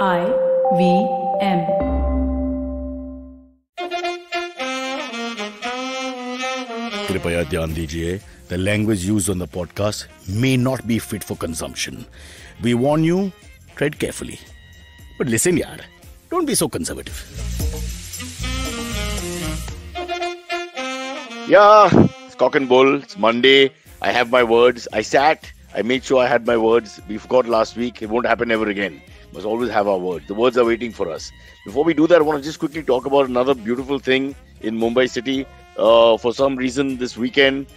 IVM. कृपया ध्यान दीजिए, the language used on the podcast may not be fit for consumption. We warn you, tread carefully. But listen, yaar, don't be so conservative. Yeah, it's cock and bull. It's Monday. I have my words. I sat. I made sure I had my words. We forgot last week. It won't happen ever again. Must always have our words. The words are waiting for us. Before we do that, I want to just quickly talk about another beautiful thing in Mumbai city. For some reason, this weekend,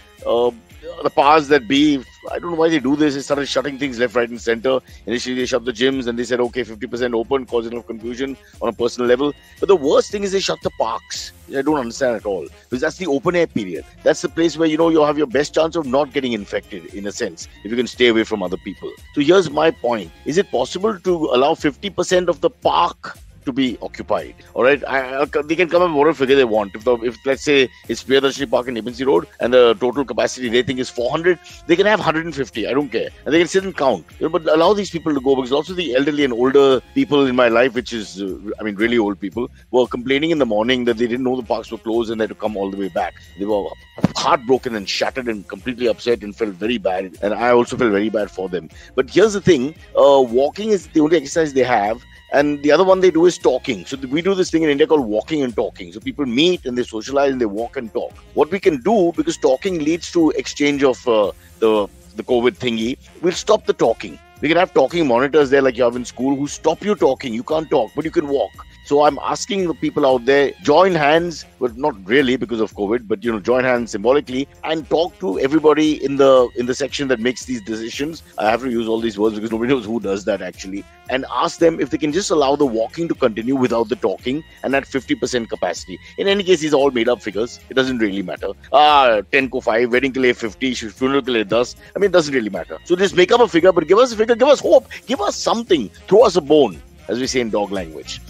the powers that be, I don't know why they do this, they started shutting things left, right, and center. Initially, they shut the gyms and they said, okay, 50% open, causing enough confusion on a personal level. But the worst thing is they shut the parks. I don't understand at all. Because that's the open air period. That's the place where, you have your best chance of not getting infected, in a sense, if you can stay away from other people. So here's my point. Is it possible to allow 50% of the park to be occupied? All right, they can come up with whatever figure they want. If let's say it's Priyadarshini Park in Nepean Road and the total capacity they think is 400, they can have 150. I don't care, and they can sit and count. But allow these people to go, because also the elderly and older people in my life, which is really old people, were complaining in the morning that they didn't know the parks were closed and they had to come all the way back. They were heartbroken and shattered and completely upset and felt very bad. And I also felt very bad for them. But here's the thing: walking is the only exercise they have. And the other one they do is talking. So we do this thing in India called walking and talking. So people meet and they socialize and they walk and talk. What we can do, because talking leads to exchange of the COVID thingy, we'll stop the talking. We can have talking monitors there like you have in school who stop you talking. You can't talk, but you can walk. So I'm asking the people out there, join hands, but not really because of COVID, but join hands symbolically and talk to everybody in the section that makes these decisions. I have to use all these words because nobody knows who does that actually. And ask them if they can just allow the walking to continue without the talking and at 50% capacity. In any case, these are all made up figures. It doesn't really matter. 10 ko 5, wedding ke liye 50, funeral ke liye 10. It doesn't really matter. So just make up a figure, but give us a figure, give us hope, give us something, throw us a bone, as we say in dog language.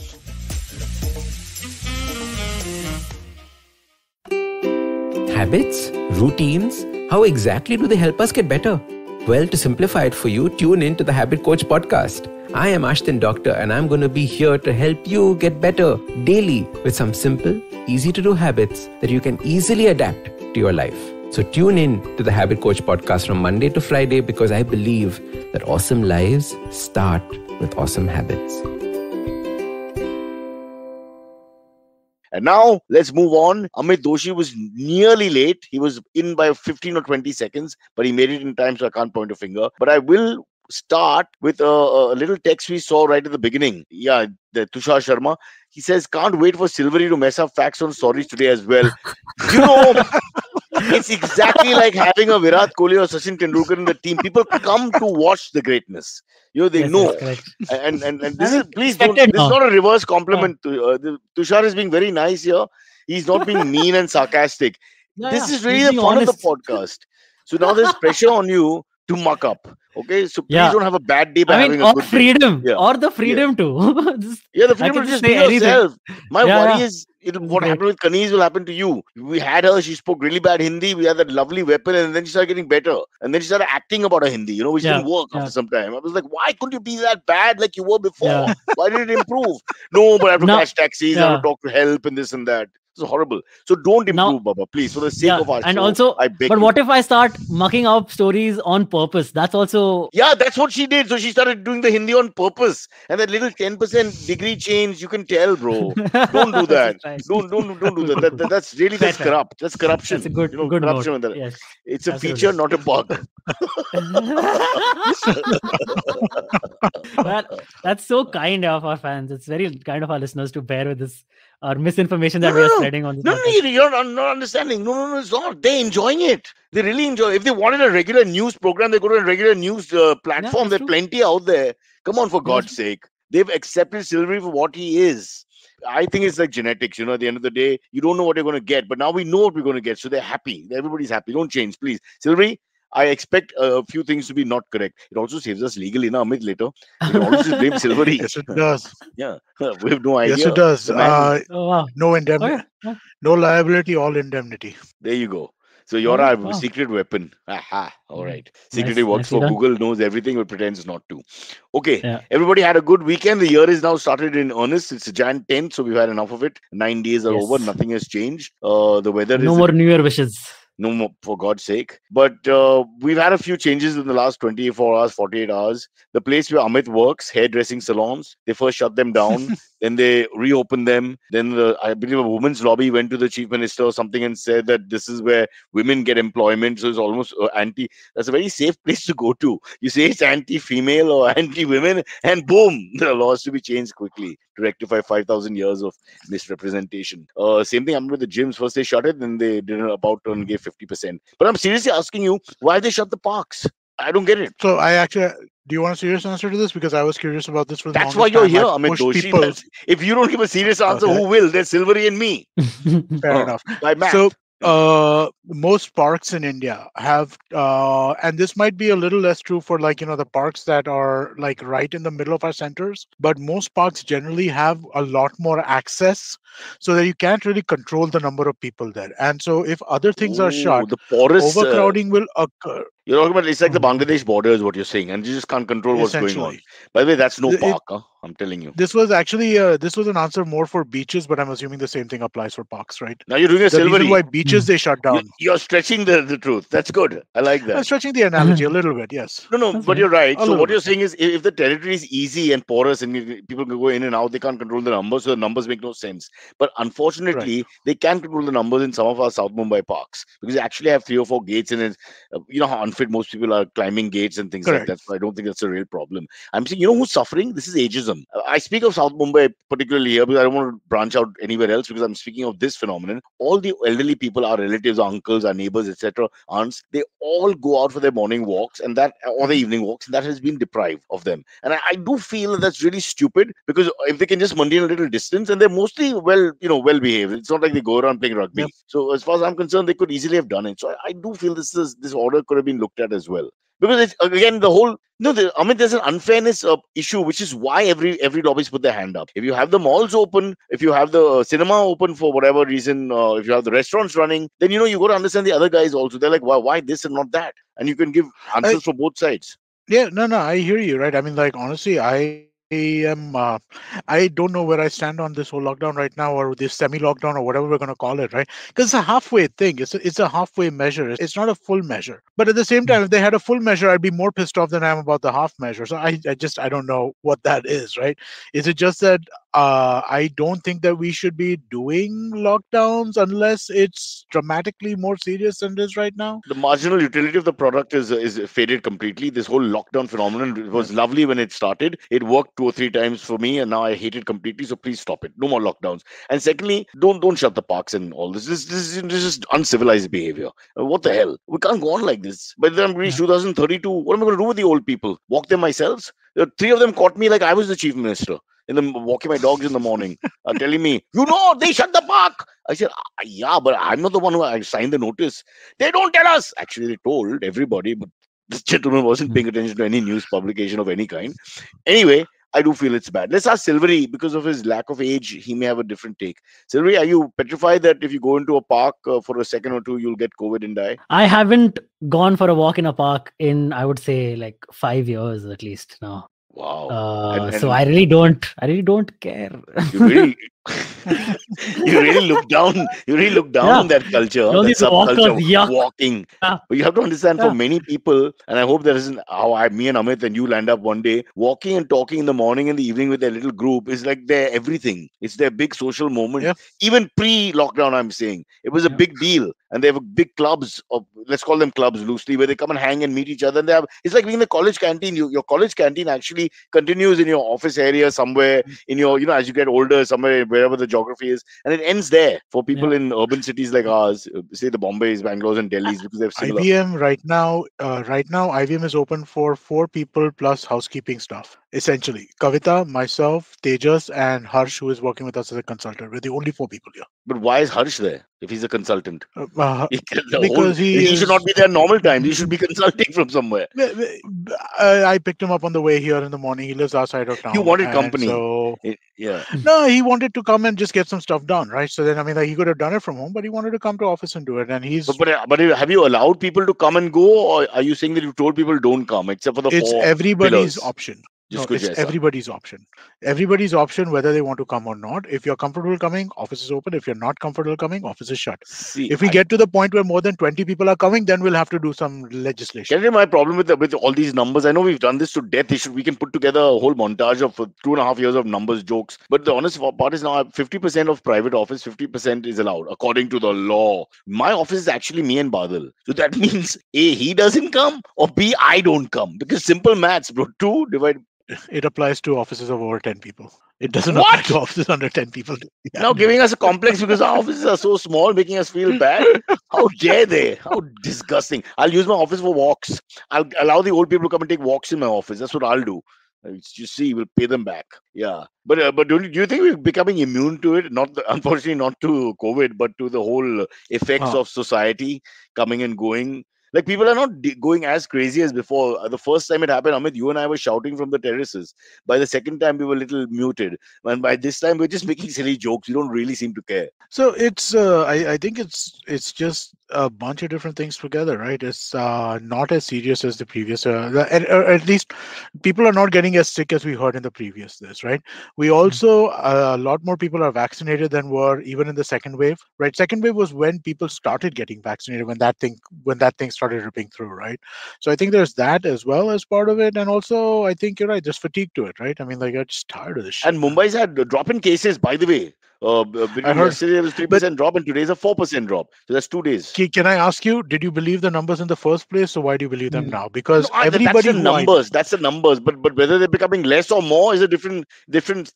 Habits, routines, how exactly do they help us get better? Well, to simplify it for you, tune in to the Habit Coach podcast. I am Ashdin Doctor and I'm going to be here to help you get better daily with some simple, easy to do habits that you can easily adapt to your life. So tune in to the Habit Coach podcast from Monday to Friday, because I believe that awesome lives start with awesome habits. And now, let's move on. Amit Doshi was nearly late. He was in by 15 or 20 seconds, but he made it in time, so I can't point a finger. But I will start with a little text we saw right at the beginning. Yeah, the Tushar Sharma. He says, can't wait for Silvery to mess up facts on stories today as well. It's exactly like having a Virat Kohli or Sachin Tendulkar in the team. People come to watch the greatness. They Yes, know. and this is, please don't, this is not a reverse compliment. Tushar is being very nice here. He's not being mean and sarcastic. This is really the fun of the podcast. So now there's pressure on you to muck up. Okay, so please don't have a bad day by having a good freedom day. or the freedom to. The freedom to just be yourself. My worry is what happened with Kaneez will happen to you. We had her, she spoke really bad Hindi, we had that lovely weapon, and then she started getting better. And then she started acting about her Hindi, which didn't work after some time. I was like, why couldn't you be that bad like you were before? Why did it improve? No, but I have to catch taxis, I have to talk to help and this and that. It's horrible. So don't improve, Baba, please, for the sake of our and show. Also, I beg but you. what if I start mucking up stories on purpose? That's also... Yeah, that's what she did. So she started doing the Hindi on purpose. And that little 10% degree change, you can tell, bro. Don't do that. Don't do that. That's really, that's corrupt. That's corruption. That's a good corruption. note. Yes. It's a feature, not a bug. That's so kind of our fans. It's very kind of our listeners to bear with this misinformation that we are spreading on this. You're not understanding. No, it's not. They're enjoying it. They really enjoy it. If they wanted a regular news program, they go to a regular news platform. There's plenty out there. Come on, for God's sake. They've accepted Silvery for what he is. I think it's like genetics. At the end of the day, you don't know what you're going to get. But now we know what we're going to get. So they're happy. Everybody's happy. Don't change, please. Silvery, I expect a few things to be not correct. It also saves us legally, Amit, later. You can always just blame Silvery. Yes, it does. Yeah, we have no idea. Yes, it does. Wow. No indemnity. No liability, all indemnity. There you go. So you're Oh, our wow. secret weapon. Aha. All Nice. right. Secretly works Nicely for done. Google, knows everything, but pretends not to. Okay. Yeah. Everybody had a good weekend. The year is now started in earnest. It's Jan 10th, so we've had enough of it. 9 days are over. Yes. Nothing has changed. The weather No is more New Year wishes. no more, for God's sake. But we've had a few changes in the last 24 hours, 48 hours. The place where Amit works, hairdressing salons, they first shut them down, then they reopened them. Then I believe a women's lobby went to the chief minister or something and said that this is where women get employment. So it's almost anti. That's a very safe place to go to. You say it's anti-female or anti-women, and boom, the laws to be changed quickly to rectify 5,000 years of misrepresentation. Same thing happened with the gyms. First they shut it, then they did an about turn and gave 50%. But I'm seriously asking you, why they shut the parks? I don't get it. So I actually, do you want a serious answer to this? Because I was curious about this for the That's why longest you're time. here, I Amit pushed Doshi. people. If you don't give a serious answer, Okay. who will? There's Silvery and me. Fair enough. By math. So most parks in India have, and this might be a little less true for the parks that are like right in the middle of our centers, but most parks generally have a lot more access so that you can't really control the number of people there. And so if other things are shut, the porous. overcrowding will occur. You're talking about it's like the Mhm. Bangladesh border is what you're saying, and you just can't control what's going on. Essentially. By the way, that's no It- park. I'm telling you. This was actually an answer more for beaches, but I'm assuming the same thing applies for parks, right? Now you're doing a The reason Silvery. why beaches they shut down. You're stretching the truth. That's good. I like I'm that. stretching the analogy a little bit, yes. No, That's but right. you're right. A So little what you're bit. saying is, if the territory is easy and porous and people can go in and out, they can't control the numbers, so the numbers make no sense. But unfortunately, they can control the numbers in some of our South Mumbai parks because they actually have 3 or 4 gates, and it's, you know how unfit most people are climbing gates and things like Correct. that. So I don't think that's a real problem. I'm saying, you know who's suffering? This is ageism. I speak of South Mumbai particularly here because I don't want to branch out anywhere else because I'm speaking of this phenomenon. All the elderly people, our relatives, our uncles, our neighbors, etc., aunts, they all go out for their morning walks and that, or their evening walks, and that has been deprived of them. And I do feel that that's really stupid because if they can just maintain a little distance, and they're mostly well behaved. It's not like they go around playing rugby. Yep. So as far as I'm concerned, they could easily have done it. So I do feel this order could have been looked at as well. Because it's again the whole there's an unfairness issue, which is why every lobbyist put their hand up. If you have the malls open, if you have the cinema open for whatever reason, if you have the restaurants running, then you got to understand the other guys also. They're like, why this and not that? And you can give answers for both sides. Yeah, no, I hear you, right? I mean, like, honestly, I don't know where I stand on this whole lockdown right now, or this semi-lockdown, or whatever we're going to call it, right? Because it's a halfway thing. It's a halfway measure. It's not a full measure. But at the same time, if they had a full measure, I'd be more pissed off than I am about the half measure. So I don't know what that is, right? Is it just that I don't think that we should be doing lockdowns unless it's dramatically more serious than it is right now? The marginal utility of the product is faded completely. This whole lockdown phenomenon, it was lovely when it started. It worked 2 or 3 times for me, and now I hate it completely. So please stop it. No more lockdowns. And secondly, don't shut the parks and all this. This is uncivilized behavior. What the hell? We can't go on like this. By the time we reach 2032, what am I going to do with the old people? Walk them myself? 3 of them caught me like I was the chief minister. Walking my dogs in the morning, telling me, they shut the park. I said, yeah, but I'm not the one who I signed the notice. They don't tell us. Actually, they told everybody, but this gentleman wasn't paying attention to any news publication of any kind. Anyway, I do feel it's bad. Let's ask Silvery, because of his lack of age, he may have a different take. Silvery, are you petrified that if you go into a park for a second or two, you'll get COVID and die? I haven't gone for a walk in a park in, I would say, like 5 years at least now. Wow. So I really don't care. You really, you really look down. You really look down on that culture, All that these walkers, subculture, yuck. walking. Yeah. But you have to understand, Yeah. for many people, and I hope that isn't how me and Amit and you land up one day. Walking and talking in the morning and the evening with their little group is like their everything. It's their big social moment. Yeah. Even pre-lockdown, I'm saying it was a big deal, and they have big clubs, of let's call them clubs loosely, where they come and hang and meet each other. And it's like being in the college canteen. Your college canteen actually continues in your office area somewhere, in your, as you get older, somewhere wherever the geography is, and it ends there for people in urban cities like ours, say the Bombays, Bangalore's, and Delhi's, because they're similar. IBM right now, IBM is open for 4 people plus housekeeping staff. Essentially, Kavita, myself, Tejas, and Harsh, who is working with us as a consultant. We're the only 4 people here. But why is Harsh there if he's a consultant? The whole Because he he should not is. be there normal times. He should be consulting from somewhere. I picked him up on the way here in the morning. He lives outside of You town, wanted and company. so Yeah. no, he wanted to come and just get some stuff done, right? So then, I mean, like, he could have done it from home, but he wanted to come to office and do it. And But have you allowed people to come and go, or are you saying that you told people don't come except for the it's 4 everybody's pillars? option. No, Just kuch it's aisa. everybody's option. Everybody's option, whether they want to come or not. If you're comfortable coming, office is open. If you're not comfortable coming, office is shut. See, If we get to the point where more than 20 people are coming, then we'll have to do some legislation. can you my problem with all these numbers? I know we've done this to death. We can put together a whole montage of 2.5 years of numbers, jokes. But the honest part is now 50% of private office, 50% is allowed according to the law. My office is actually me and Badal. So that means A, he doesn't come, or B, I don't come. Because simple maths, bro. 2 divided. It applies to offices of over 10 people. It doesn't What? apply to offices under 10 people. Yeah. Now giving us a complex because our offices are so small, making us feel bad. How dare they? How disgusting. I'll use my office for walks. I'll allow the old people to come and take walks in my office. That's what I'll do. You see, we'll pay them back. Yeah, but do you think we're becoming immune to it? Unfortunately, not to COVID, but to the whole effects Huh. of society coming and going. Like, people are not going as crazy as before. The first time it happened, Amit, you and I were shouting from the terraces. By the second time, we were a little muted. And by this time, we're just making silly jokes. We don't really seem to care. So it's I think it's just a bunch of different things together, right? It's not as serious as the previous at least people are not getting as sick as we heard in the previous this, right? We also a lot more people are vaccinated than were even in the second wave, right? Second wave was when people started getting vaccinated, when that thing started ripping through, right? So I think there's that as well as part of it, and also I think you're right, there's fatigue to it, right? I mean, like, I'm just tired of this shit. And Mumbai's had a drop in cases, by the way. Between heard. yesterday, there was 3% drop, and today's a 4% drop. So that's 2 days. Can I ask you, did you believe the numbers in the first place, so why do you believe them now? Because No, everybody that's the who I- numbers. That's the numbers. But whether they're becoming less or more is a different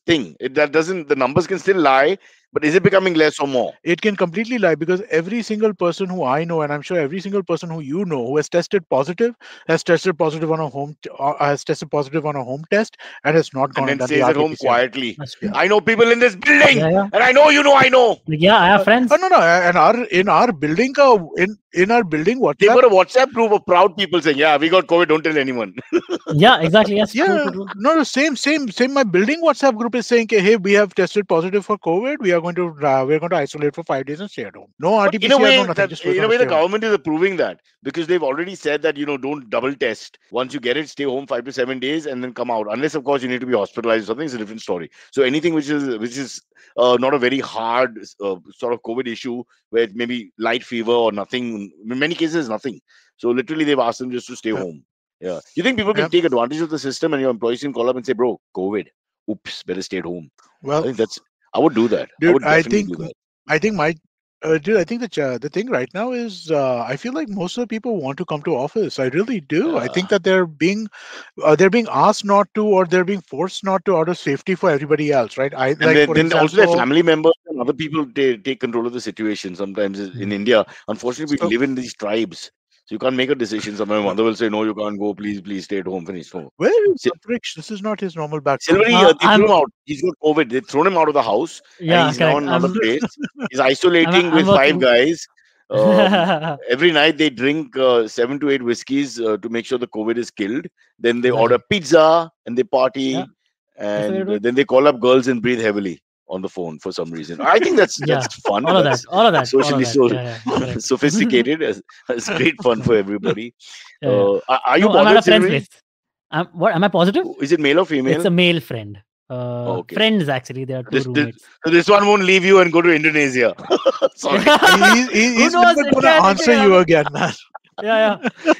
thing. That doesn't. The numbers can still lie. But is it becoming less or more? it can completely lie, because every single person who I know, and I'm sure every single person who you know who has tested positive has tested positive on a has tested positive on a home test and has not gone And then done stays the at home RT-PCR. quietly. That's true. I know people in this building, Yeah. and I know you know. I know. Like, yeah, I have friends. No, and in our building, in our building, They WhatsApp, got a WhatsApp group of proud people saying, "Yeah, we got COVID. Don't tell anyone." Yeah, exactly. Yes. yeah, True. no, same. My building WhatsApp group is saying, hey, we have tested positive for COVID. We are going to isolate for 5 days and stay at home. No But RT-PCR, in a way, no nothing. Just we're in a gonna way, the stay home. government is approving that because they've already said that don't double test. Once you get it, stay home 5 to 7 days and then come out. Unless, of course, you need to be hospitalized or something. It's a different story. So anything which is not a very hard sort of COVID issue where it may be light fever or nothing. In many cases, nothing. So literally, they've asked them just to stay Yeah. home. Yeah. You think people can Yeah. take advantage of the system and your employees can call up and say, "Bro, COVID. Oops, better stay at home." I Well, think I would do that. I dude, would definitely do that. I think I think the thing right now is I feel like most of the people want to come to office. I really do. I think that they're being asked not to, or they're being forced not to, out of safety for everybody else, right? And for then also their example, family members and other people take control of the situation. Sometimes in India, unfortunately, we So- live in these tribes. So you can't make a decision. Sometimes mother will say, "No, you can't go. Please stay at home." Finish. No. where is Sil- Rich? This is not his normal background. Silvery, they threw him out. He's got COVID. They thrown him out of the house. Yeah, And he's now correct. in another place. He's isolating I'm with 5 working- guys. Every night they drink 7 to 8 whiskeys to make sure the COVID is killed. Then they Exactly. order pizza and they party. Yeah. That's what And they do. then they call up girls and breathe heavily on the phone for some reason. I think that's Yeah. fun. all of That's that. All of that. socially all of so that. Yeah, correct. sophisticated. It's great fun for everybody. Yeah. Are you No, I'm at a bothered, friend's Silvery? place. What am I positive? Is it male or female? It's a male friend. Okay. Friends actually. They are two This- roommates. So this one won't leave you and go to Indonesia. Sorry, He's knows? never It going to can, answer yeah. you again, man. Yeah.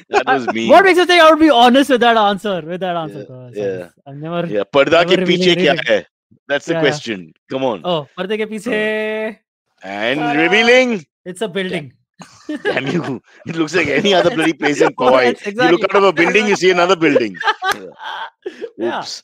that was me. What makes you think I would be honest with that answer? Cause yeah. I'm never. Yeah, पर्दा के Never पीछे revealing क्या है? That's the Yeah. question. Come on. Oh, पर्दे के पीछे. And Ta-da. revealing. It's a building. Damn you. It looks like any other bloody place in Oh, Powai. yes, You look exactly. out of a building, you see another building. Yeah. Oops.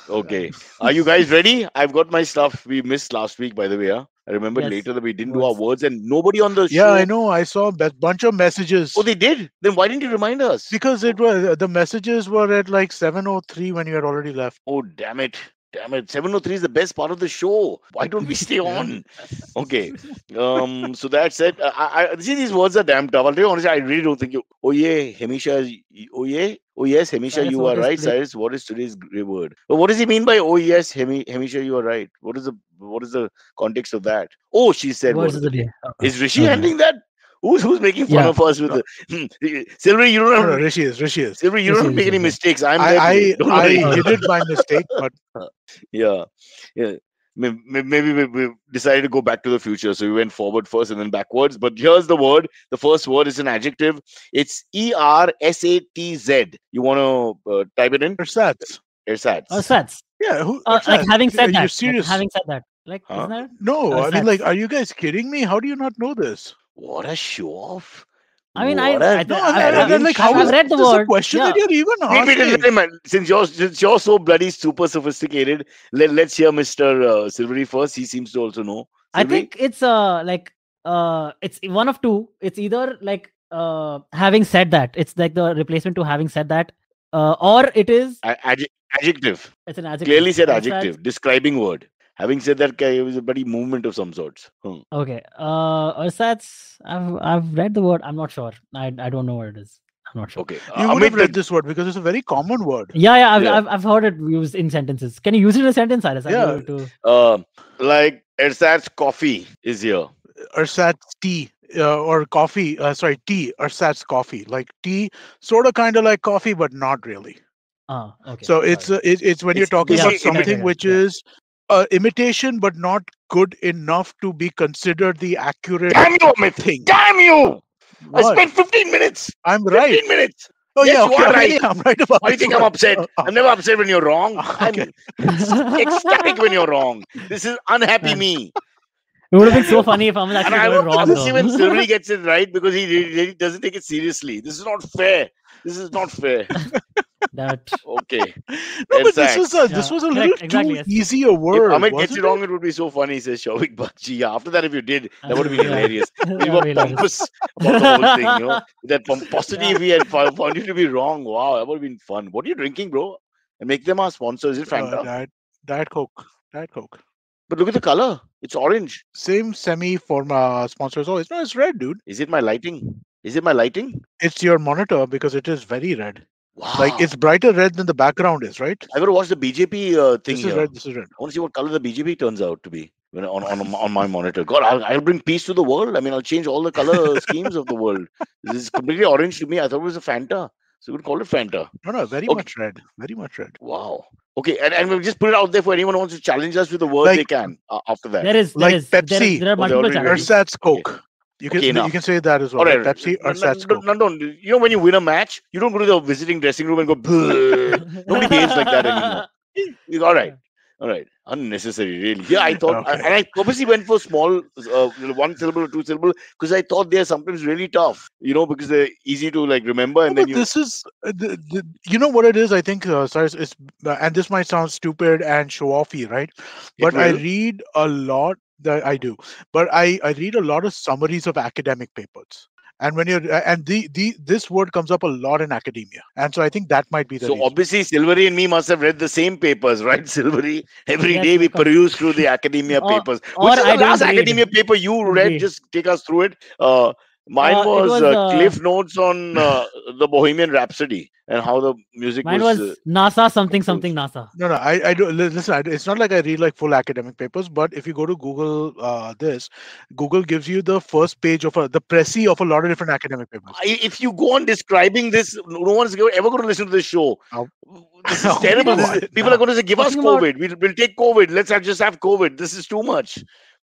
Okay. Are you guys ready? I've got my stuff we missed last week, by the way. Huh? I remember Yes. later that we didn't do our Words. words and nobody on the Yeah, show. I know. I saw a bunch of messages Oh, they did? Then why didn't you remind us? because it was the messages were at like 7:03 when you had already left. Oh, damn it. Damn it. 7:03 is the best part of the show. Why don't we stay Yeah. on? Okay. So that said, I see these words are damn tough. I'll tell you honestly, I really don't think you. Oh, yeah, Hemisha. Oh, yeah. Oh, yes, Hemisha, Cyrus, you what are is right. today? Cyrus, what is today's grey word? But what does he mean by oh, yes, Hemisha, you are right? What is the context of that? Oh, she said Words word of of the the day. day. Is Rishi Okay. handling that? Who's making fun Yeah. of us with No, the Silvery, you don't no, have no, Rishi is. Silvery, you Rishi, don't make any yeah. mistakes. I'm there today. I Don't I worry. hid it by mistake, but Yeah, yeah. Maybe we decided to go back to the future, so we went forward first and then backwards. But here's the word. The first word is an adjective. It's ersatz. You want to type it in? ersatz. Ersatz. Ersatz. Yeah, who Like ersatz? having Are said you that. Like serious? having said that. Like, Huh? isn't that? No, I mean, like, Ersatz. are you guys kidding me? How do you not know this? What a show off! I mean, What a No, I mean, arrogant like, how show. is I've read the this a word. question Yeah. that you're even Wait, asking? let him, since you're so bloody super sophisticated, let's hear Mr. Silvery first. He seems to also know. I Silvery? think it's it's one of two. It's either like having said that. It's like the replacement to having said that. Or it is Adjective. it's an adjective. Clearly said Ersatz. adjective. Describing word. Having said that, it was a bloody movement of some sorts. Okay. Ersatz. I've read the word. I'm not sure. I don't know what it is. I'm not sure. Okay. You would have Amit, read this word because it's a very common word. Yeah. Yeah. I've heard it used in sentences. Can you use it in a sentence, Cyrus? I'll be Yeah. able to- like ersatz coffee is here. Ersatz tea or coffee. Sorry, tea. Ersatz coffee. Like tea, sort of kind of like coffee, but not really. Okay. So got it's it. it's when you're It's talking about basically something yeah, which yeah. is imitation but not good enough to be considered the accurate Damn you, Amit! thing. Damn you! I What? spent 15 minutes. I'm right. 15 minutes. Oh Yes, yeah, you okay, are okay, right. yeah, I'm right about Why do you this think I'm one. upset? I'm never upset when you're wrong. Okay. I'm ecstatic when you're wrong. This is unhappy Man. me. It would have been so funny if I was And actually I got it wrong. love to see when Though. Silvery gets it right because he really doesn't take it seriously. This is not fair. This is not fair. That Okay. No, but this was a Yeah, little correct, exactly, too yes. easy a If word. Amit gets wasn't it wrong, it would be so funny, says Shavik Bakshi. Yeah, after that, if you did, that would have been Yeah. hilarious. We That were would be hilarious. pompous about the whole thing, you know. With that pomposity, Yeah. if we had found you to be wrong, wow, that would have been fun. What are you drinking, bro? And make them our sponsor. Is it Fanta? Diet Coke. Diet Coke. But look at the color. It's orange. Same semi-forma sponsor as always. No, it's red, dude. Is it my lighting? Is it my lighting? It's your monitor because it is very red. Wow. Like it's brighter red than the background is, right? I gotta watch the BJP thing This is here. red. This is red. I want to see what color the BJP turns out to be when on my monitor. God, I'll bring peace to the world. I mean, I'll change all the color schemes of the world. This is completely orange to me. I thought it was a Fanta. So we could call it Fanta. No, very Okay. much red. Very much red. Wow. Okay, and we'll just put it out there for anyone who wants to challenge us with the word they Like- can after that. there is Like Pepsi. There are Oh, they're multiple already ready. channels. Ersatz Coke. You Okay, can enough. you can say that as well. All Right? right. Pepsi, Ersatz Coke. No, you know when you win a match, you don't go to the visiting dressing room and go, "Bleh." Nobody behaves like that anymore. All right. All right. Unnecessary, really. Yeah, I thought, Okay. and I purposely went for small, one syllable or two syllable, because I thought they're sometimes really tough, you know, because they're easy to like remember. No, And then but you, this is you know what it is. I think, Cyrus, is and this might sound stupid and show offy, right? But I will. read a lot that I do. But I read a lot of summaries of academic papers. And when you're and this word comes up a lot in academia, and so I think that might be the so reason. obviously, Silvery and me must have read the same papers, right? Silvery, every Yes, day we of course. peruse through the academia Or- papers. or Which is the I don't last read. academia paper you read? Read. Just take us through it. Mine It was, was, Cliff Notes on the Bohemian Rhapsody and how the music Mine was. was NASA something composed. something NASA. No, I do listen. It's not like I read like full academic papers, but if you go to Google, Google gives you the first page of the précis of a lot of different academic papers. If you go on describing this, no one's ever going to listen to this show. Oh. This is terrible. What? People are going to say, "Give us Talking about- COVID. We'll take COVID. Let's just have COVID." This is too much.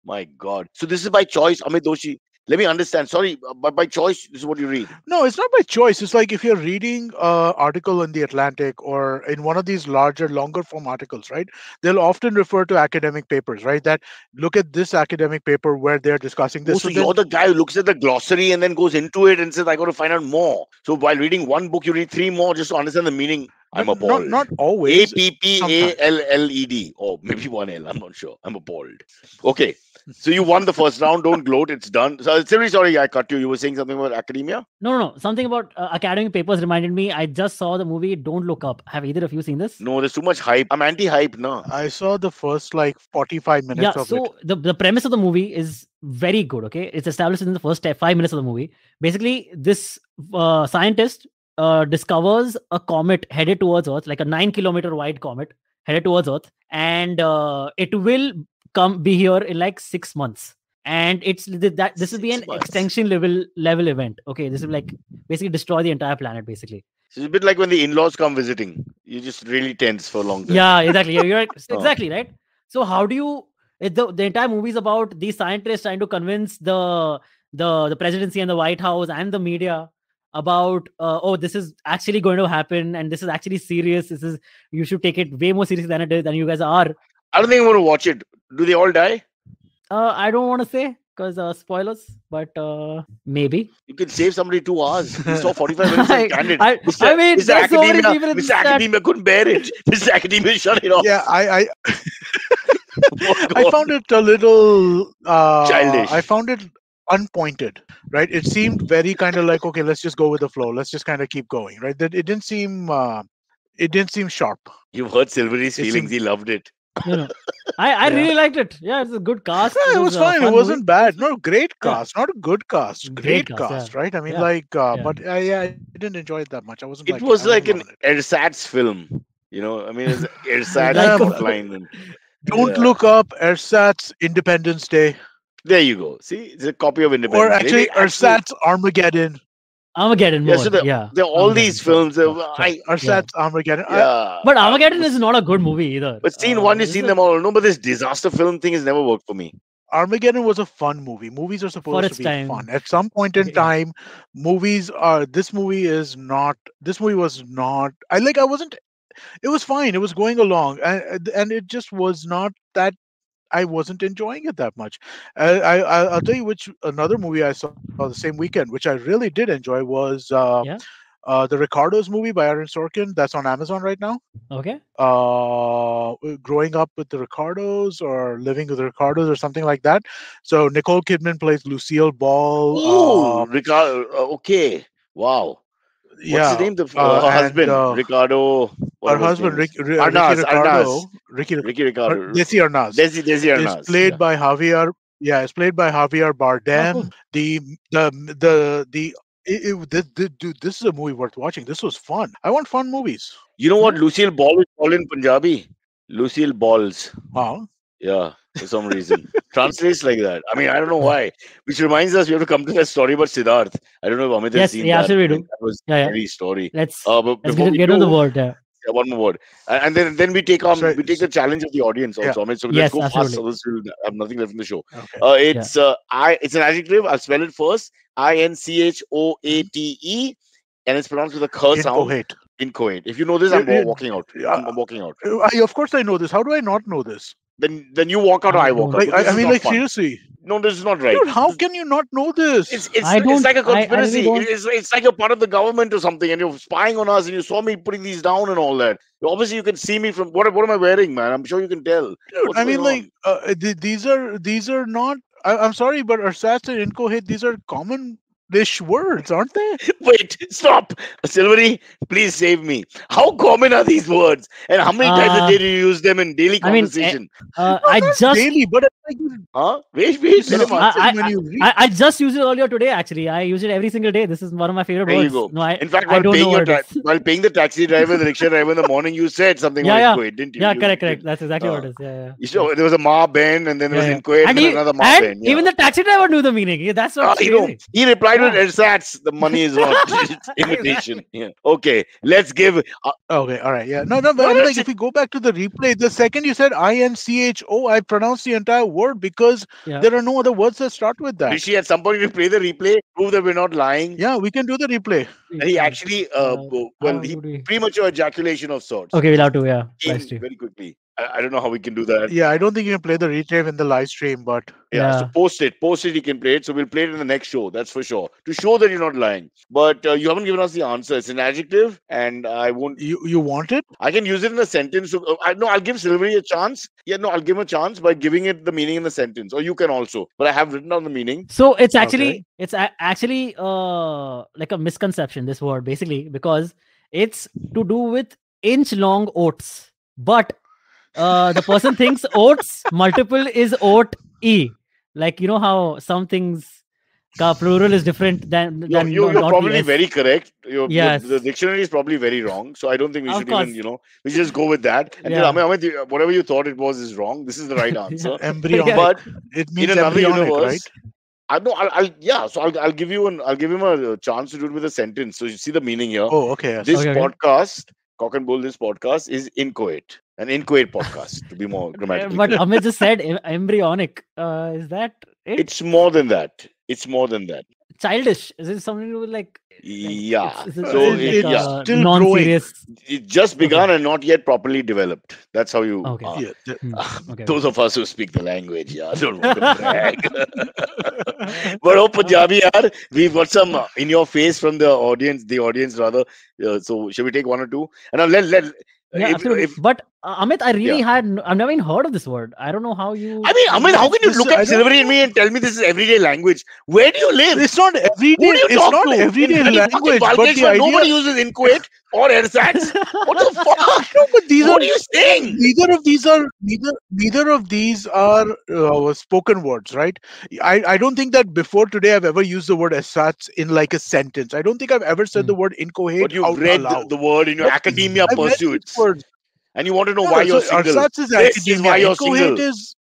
My God. So this is by choice, Amit Doshi. Let me understand. Sorry, but by choice, this is what you read. No, it's not by choice. It's like if you're reading an article in the Atlantic or in one of these larger, longer form articles, right? They'll often refer to academic papers, right? That look at this academic paper where they're discussing Oh, this. so So then- you're the guy who looks at the glossary and then goes into it and says, "I got to find out more." So while reading one book, you read three more just to understand the meaning. I'm Not appalled. not always. Appalled. Or maybe one L. I'm not sure. I'm appalled. Okay. So you won the first round. Don't gloat. It's done. So sorry, I cut you. You were saying something about academia? No. Something about academic papers reminded me. I just saw the movie Don't Look Up. Have either of you seen this? No, there's too much hype. I'm anti-hype, no. I saw the first like 45 minutes Yeah, of it. so the premise of the movie is very good. Okay, it's established in the first 5 minutes of the movie. Basically, this scientist discovers a comet headed towards Earth, like a 9 kilometer wide comet headed towards Earth, and it will be here in like 6 months. And it's that this will be an 6 months. extinction level event. Okay, this will like basically destroy the entire planet, basically. So it's a bit like when the in-laws come visiting. You just really tense for a long time. Yeah, exactly. You're right. Oh. Exactly right. So how do you? The entire movie is about these scientists trying to convince the presidency and the White House and the media about oh, this is actually going to happen and this is actually serious. You should take it way more seriously than it is, than you guys are. I don't think I'm going to watch it. Do they all die? I don't want to say because spoilers, but maybe. You can save somebody 2 hours. He saw 45 minutes and candid. I mean, Mr. there's so many people in Mr. that- Academia couldn't bear it. Mr. Academia shut it off. Yeah, I Go on. found it a little Childish. I found it unpointed, right? It seemed very kind of like, okay, let's just go with the flow. Let's just kind of keep going, right? That it didn't seem sharp. You've heard Silvery's It feelings. seemed- He loved it. No. I Yeah. really liked it. Yeah, it's a good cast. Yeah, it was a fine. It fun wasn't movie. bad. No, great Yeah. cast. Not a good cast. Great Great cast, cast, yeah. right? I mean, Yeah. like, Yeah. but yeah, I didn't enjoy it that much. I wasn't. It like, was I like wasn't an loving it. ersatz film. You know, I mean, it's ersatz Like a- offline. And, Don't yeah. look up Ersatz Independence Day, There you go. See, it's a copy of Independence. or Day. actually They actually- Ersatz Armageddon. Armageddon Yeah, more. so there Yeah. are all these Armageddon, films. sure. Ersatz Armageddon. Yeah. But Armageddon is not a good movie either. But scene one, you've This seen is- them all. No, but this disaster film thing has never worked for me. Armageddon was a fun movie. Movies are supposed its to be time. fun. At some point in Yeah. time, movies are. This movie is not. This movie was not. I wasn't. It was fine. It was going along, and it just was not that. I wasn't enjoying it that much. I'll tell you which another movie I saw the same weekend, which I really did enjoy, was Yeah. the Ricardos movie by Aaron Sorkin. That's on Amazon right now. Okay. Growing up with the Ricardos or living with the Ricardos or something like that. So Nicole Kidman plays Lucille Ball. Oh, Ricardo. Okay. Wow. What's yeah, his name? Her and, husband, Ricardo. her whatever his husband, name is. Ricky Arnaz, Ricardo, Ricky Ricky Ricardo. Desi Arnaz, Desi is Arnaz. played Yeah. by Javier. Yeah, it's played by Javier Bardem. cool. Dude, this is a movie worth watching. This was fun. I want fun movies. You know what Lucille Ball is called in Punjabi? Lucille Balls. Wow. Yeah, for some reason. Translates like that. I mean, I don't know why. Which reminds us, we have to come to that story about Siddharth. I don't know if Amit has Yes, seen yeah, that. absolutely I mean, do. that was Yeah, a yeah. very story. Let's But before we get on the do, word. Yeah. yeah, one more word. And then we take on Sorry, we take the challenge of the audience Yeah. also. Amit. So Yes, let's go fast, absolutely. others will have nothing left in the show. Okay. It's it's an adjective. I'll spell it first. INCHOATE, and it's pronounced with a k sound. Incoherent. Incoherent. If you know this, I'm Yeah, walking out. yeah. I'm walking out. Of course I know this. How do I not know this? Then you walk out or I walk out. Like, But this I is mean, not like fun. seriously, No, this is not right. dude. How can you not know this? It's I don't- like a I really conspiracy. don't- It's like you're part of the government or something, and you're spying on us, and you saw me putting these down and all that. Obviously, you can see me from what am I wearing, man? I'm sure you can tell. Dude, What's I mean, going like these are not. I'm sorry, but ersatz and incoherent, these are common-ish words, aren't they? Wait, stop. Silvery, please save me. How common are these words? And how many times a day do you use them in daily I mean, conversation? I Not just daily, but like, Huh? Wait, let him no, answer. when you read. I just used it earlier today. Actually, I use it every single day. This is one of my favorite There you words. go. No, I In fact, I while don't know paying, what it is. while paying the taxi driver, the rickshaw driver in the morning, you said something Yeah, like yeah. incoherent, didn't you? Yeah, You correct. did. That's exactly what Uh, it is. Yeah. You saw there was a Ma Ben, and then there was Yeah. incoherent, And, and he, another Ma and Ben. Yeah. even the taxi driver knew the meaning. Yeah, that's what's You know, crazy. he replied with Yeah. ersatz. The money is not it's imitation. Yeah. Okay, let's give. Okay, all right, yeah, no, but No, I mean, that's like if we go back to the replay, the second you said INCHO, I pronounced the entire word because Yeah. there are no other words that start with that. Rishi, at some point, we play the replay, prove that we're not lying. Yeah, we can do the replay. And he actually, how he would we- premature ejaculation of sorts. Okay, we'll have to. Yeah. Came Nice to. very quickly. I don't know how we can do that. Yeah, I don't think you can play the replay in the live stream, but Yeah, so Yeah. post it. You can play it. So we'll play it in the next show. That's for sure. To show that you're not lying. But you haven't given us the answer. It's an adjective, and I won't. you want it? I can use it in a sentence. So, no, I'll give Silvery a chance. Yeah, no, I'll give him a chance by giving it the meaning in the sentence. Or you can also. But I have written down the meaning. So it's actually Okay. actually like a misconception, this word, basically, because it's to do with inch long oats. But the person thinks oats multiple is oat e. Like, you know how some things ka plural is different than You're not probably ES. very correct. Yes. The dictionary is probably very wrong. So I don't think we Of should course. even, we should just go with that. And Yeah. then, Amit, whatever you thought it was is wrong. This is the right answer. Embryonic. But It in means another embryonic, universe, right? I know. I'll give him a chance to do it with a sentence. So you see the meaning here. Oh, okay. Yes. This Okay. podcast, Cock and Bull, this podcast is inchoate, an inchoate podcast to be more grammatically. But correct. Amit just said embryonic. Is that it? It's more than that. It's more than that. Childish. Is it something to do with like Yeah. it's So it's still non-serious? it just begun and not yet properly developed. That's how you. Okay. are. Yeah. Okay. Those of us who speak the language, yeah, don't want to brag. But oh, Punjabi, yaar, we've got some in your face from the audience rather. So shall we take one or two? And now let Yeah, if- absolutely. if- But Amit, I really Yeah. I've never even heard of this word. I don't know how you. I mean, how can you This- look I at don't Silvery and me and tell me this is everyday language? Where do you live? It's not everyday. Who do you It's talk not to? everyday In fucking language, but the Balkeshwar, nobody idea. uses inchoate or ersatz. What the fuck? No, but these What are are you saying? neither of these are spoken words, right? I don't think that before today I've ever used the word ersatz in like a sentence. I don't think I've ever said the word incoherent But you've out read aloud. the word in your But academia I've read these pursuits. words. And you want to know No, why so you're single. ersatz is This is academia. why you're Incoherent single. is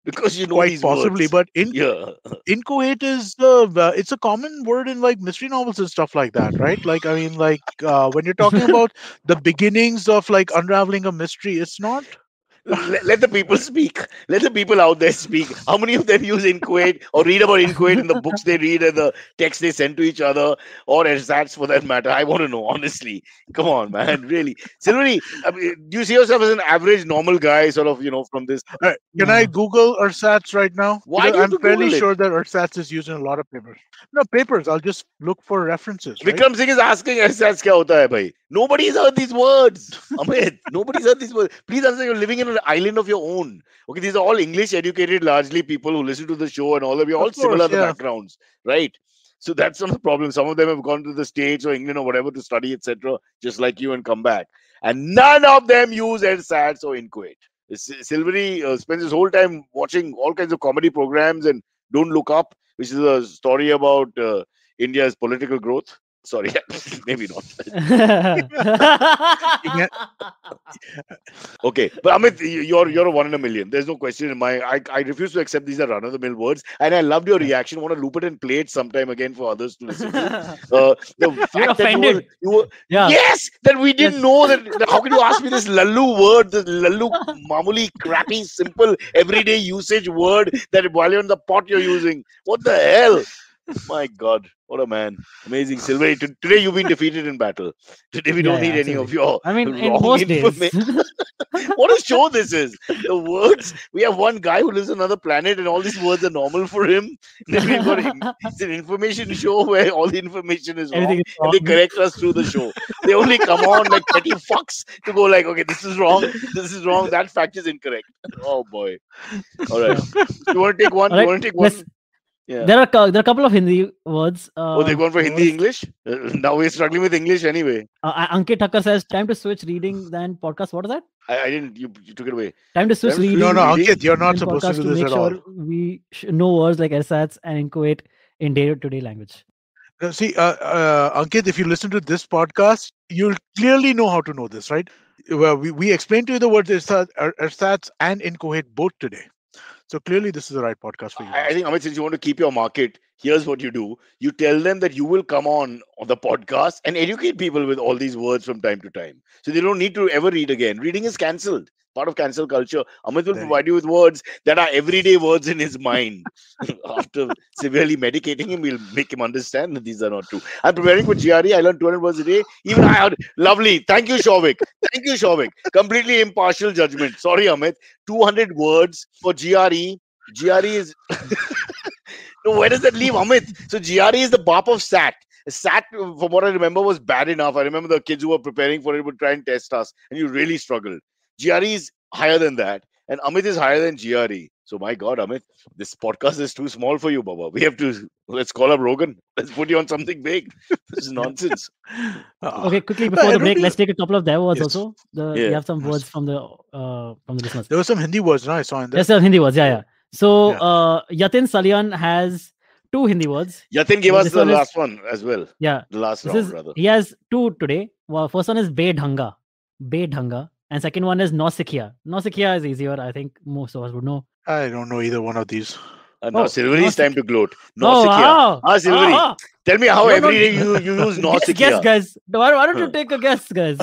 Because you know quite these possibly, words. but Yeah. incoherent is it's a common word in like mystery novels and stuff like that, right? Like I mean, like when you're talking about the beginnings of like unraveling a mystery, it's not. Let the people speak. Let the people out there speak. How many of them use inchoate or read about inchoate in the books they read and the texts they send to each other, or ersatz for that matter? I want to know, honestly. Come on, man. Really. Silvery, I mean, do you see yourself as an average, normal guy, sort of, from this? Can I Google ersatz right now? Why Because do you I'm have to fairly Google it? sure that ersatz is used in a lot of papers. No papers. I'll just look for references. Right? Vikram Singh is asking ersatz kya hota hai, bhai? Nobody's heard these words. Amit, nobody's heard these words. Please understand, you're living in an island of your own. Okay, these are all English educated, largely people who listen to the show and all of you, all Of similar course, in the yeah. backgrounds, right? So that's not the problem. Some of them have gone to the States or England or whatever to study, etc., just like you, and come back. And none of them use ersatz or inchoate. Silvery spends his whole time watching all kinds of comedy programs and Don't Look Up, which is a story about India's political growth. Sorry, maybe not. Okay, but Amit, you're a one in a million. There's no question in my. I refuse to accept these are run of the mill words, and I loved your reaction. I want to loop it and play it sometime again for others to listen to. The fact that offended. you were Yeah. yes, that we didn't Yes. know that. How can you ask me this lallu word, this lallu mamuli, crappy, simple, everyday usage word that while you're in the pot you're using? What the hell? My God, what a man! Amazing, Silvery. Today you've been defeated in battle. Today we don't need any of your. I mean, in wrong most days. information. What a show this is! The words, we have one guy who lives on another planet, and all these words are normal for him. Then we've got it's an information show where all the information is wrong, Everything is and they wrong. correct us through the show. They only come on like petty fucks to go like, okay, this is wrong, that fact is incorrect. Oh boy! All right, you want to take one? All right, You want to take one? let's- Yeah. There are a couple of Hindi words. Oh, they're going for Hindi English. Now we're struggling with English anyway. Ankit Thakkar says, "Time to switch reading than podcast." What is that? I didn't. You took it away. Time to switch Time to reading. No, Reading Ankit, you're not than supposed to podcast do this make at all. sure we know words like ersatz and inchoate in day-to-day language. No, see, Ankit, if you listen to this podcast, you'll clearly know how to know this, right? Well, we explained to you the words ersatz and incoherent both today. So clearly, this is the right podcast for you. I think Amit, since you want to keep your market, here's what you do. You tell them that you will come on the podcast and educate people with all these words from time to time. So they don't need to ever read again. Reading is cancelled. Part of cancel culture. Amit will There you provide you with words that are everyday words in his mind. After severely medicating him, we'll make him understand that these are not true. I'm preparing for GRE. I learned 200 words a day. Even I had lovely. Thank you, Shovik. Thank you, Shovik. Completely impartial judgment. Sorry, Amit. 200 words for GRE. GRE is no. Where does that leave, Amit? So GRE is the BAP of SAT. SAT, from what I remember, was bad enough. I remember the kids who were preparing for it would try and test us, and you really struggled. GRE is higher than that, and Amit is higher than GRE. So my God, Amit, this podcast is too small for you, Baba. Let's call up Rogan. Let's put you on something big. This is nonsense. Okay, quickly before the break, let's take a couple of their words Yes. also. We Yeah. have some words from the listeners. There were some Hindi words, no? I saw in there. Yes, sir, Hindi words. Yeah. So Yeah. Yatin Salian has 2 Hindi words. Yatin gave So us this the one is- last one as well. Yeah, The last this round, is rather. he has 2 today. Well, first one is Bedhanga, Bedhanga, and second one is Nausicaa. Nausicaa is easier. I think most of us would know. I don't know either one of these. Now, Oh, Silvery's time to gloat. Oh Nausicaa. wow! Ah, Silvery. Ah, Tell me how No, no, every day you use guess, Nausicaa. guess, guys. Why don't you Huh. take a guess, guys?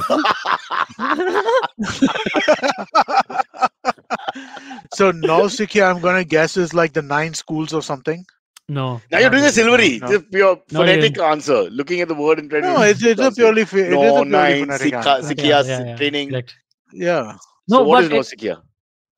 So Nausicaa, I'm gonna guess, is like the 9 schools or something. No. Now you're not doing a really. Silvery. No. This is pure No, phonetic you answer. Looking at the word and trying No, to. it's a translate. purely it is No, a purely nine, phonetic Sikha, answer. Sikha, training. Correct. Yeah. No, So what but is Nausicaa?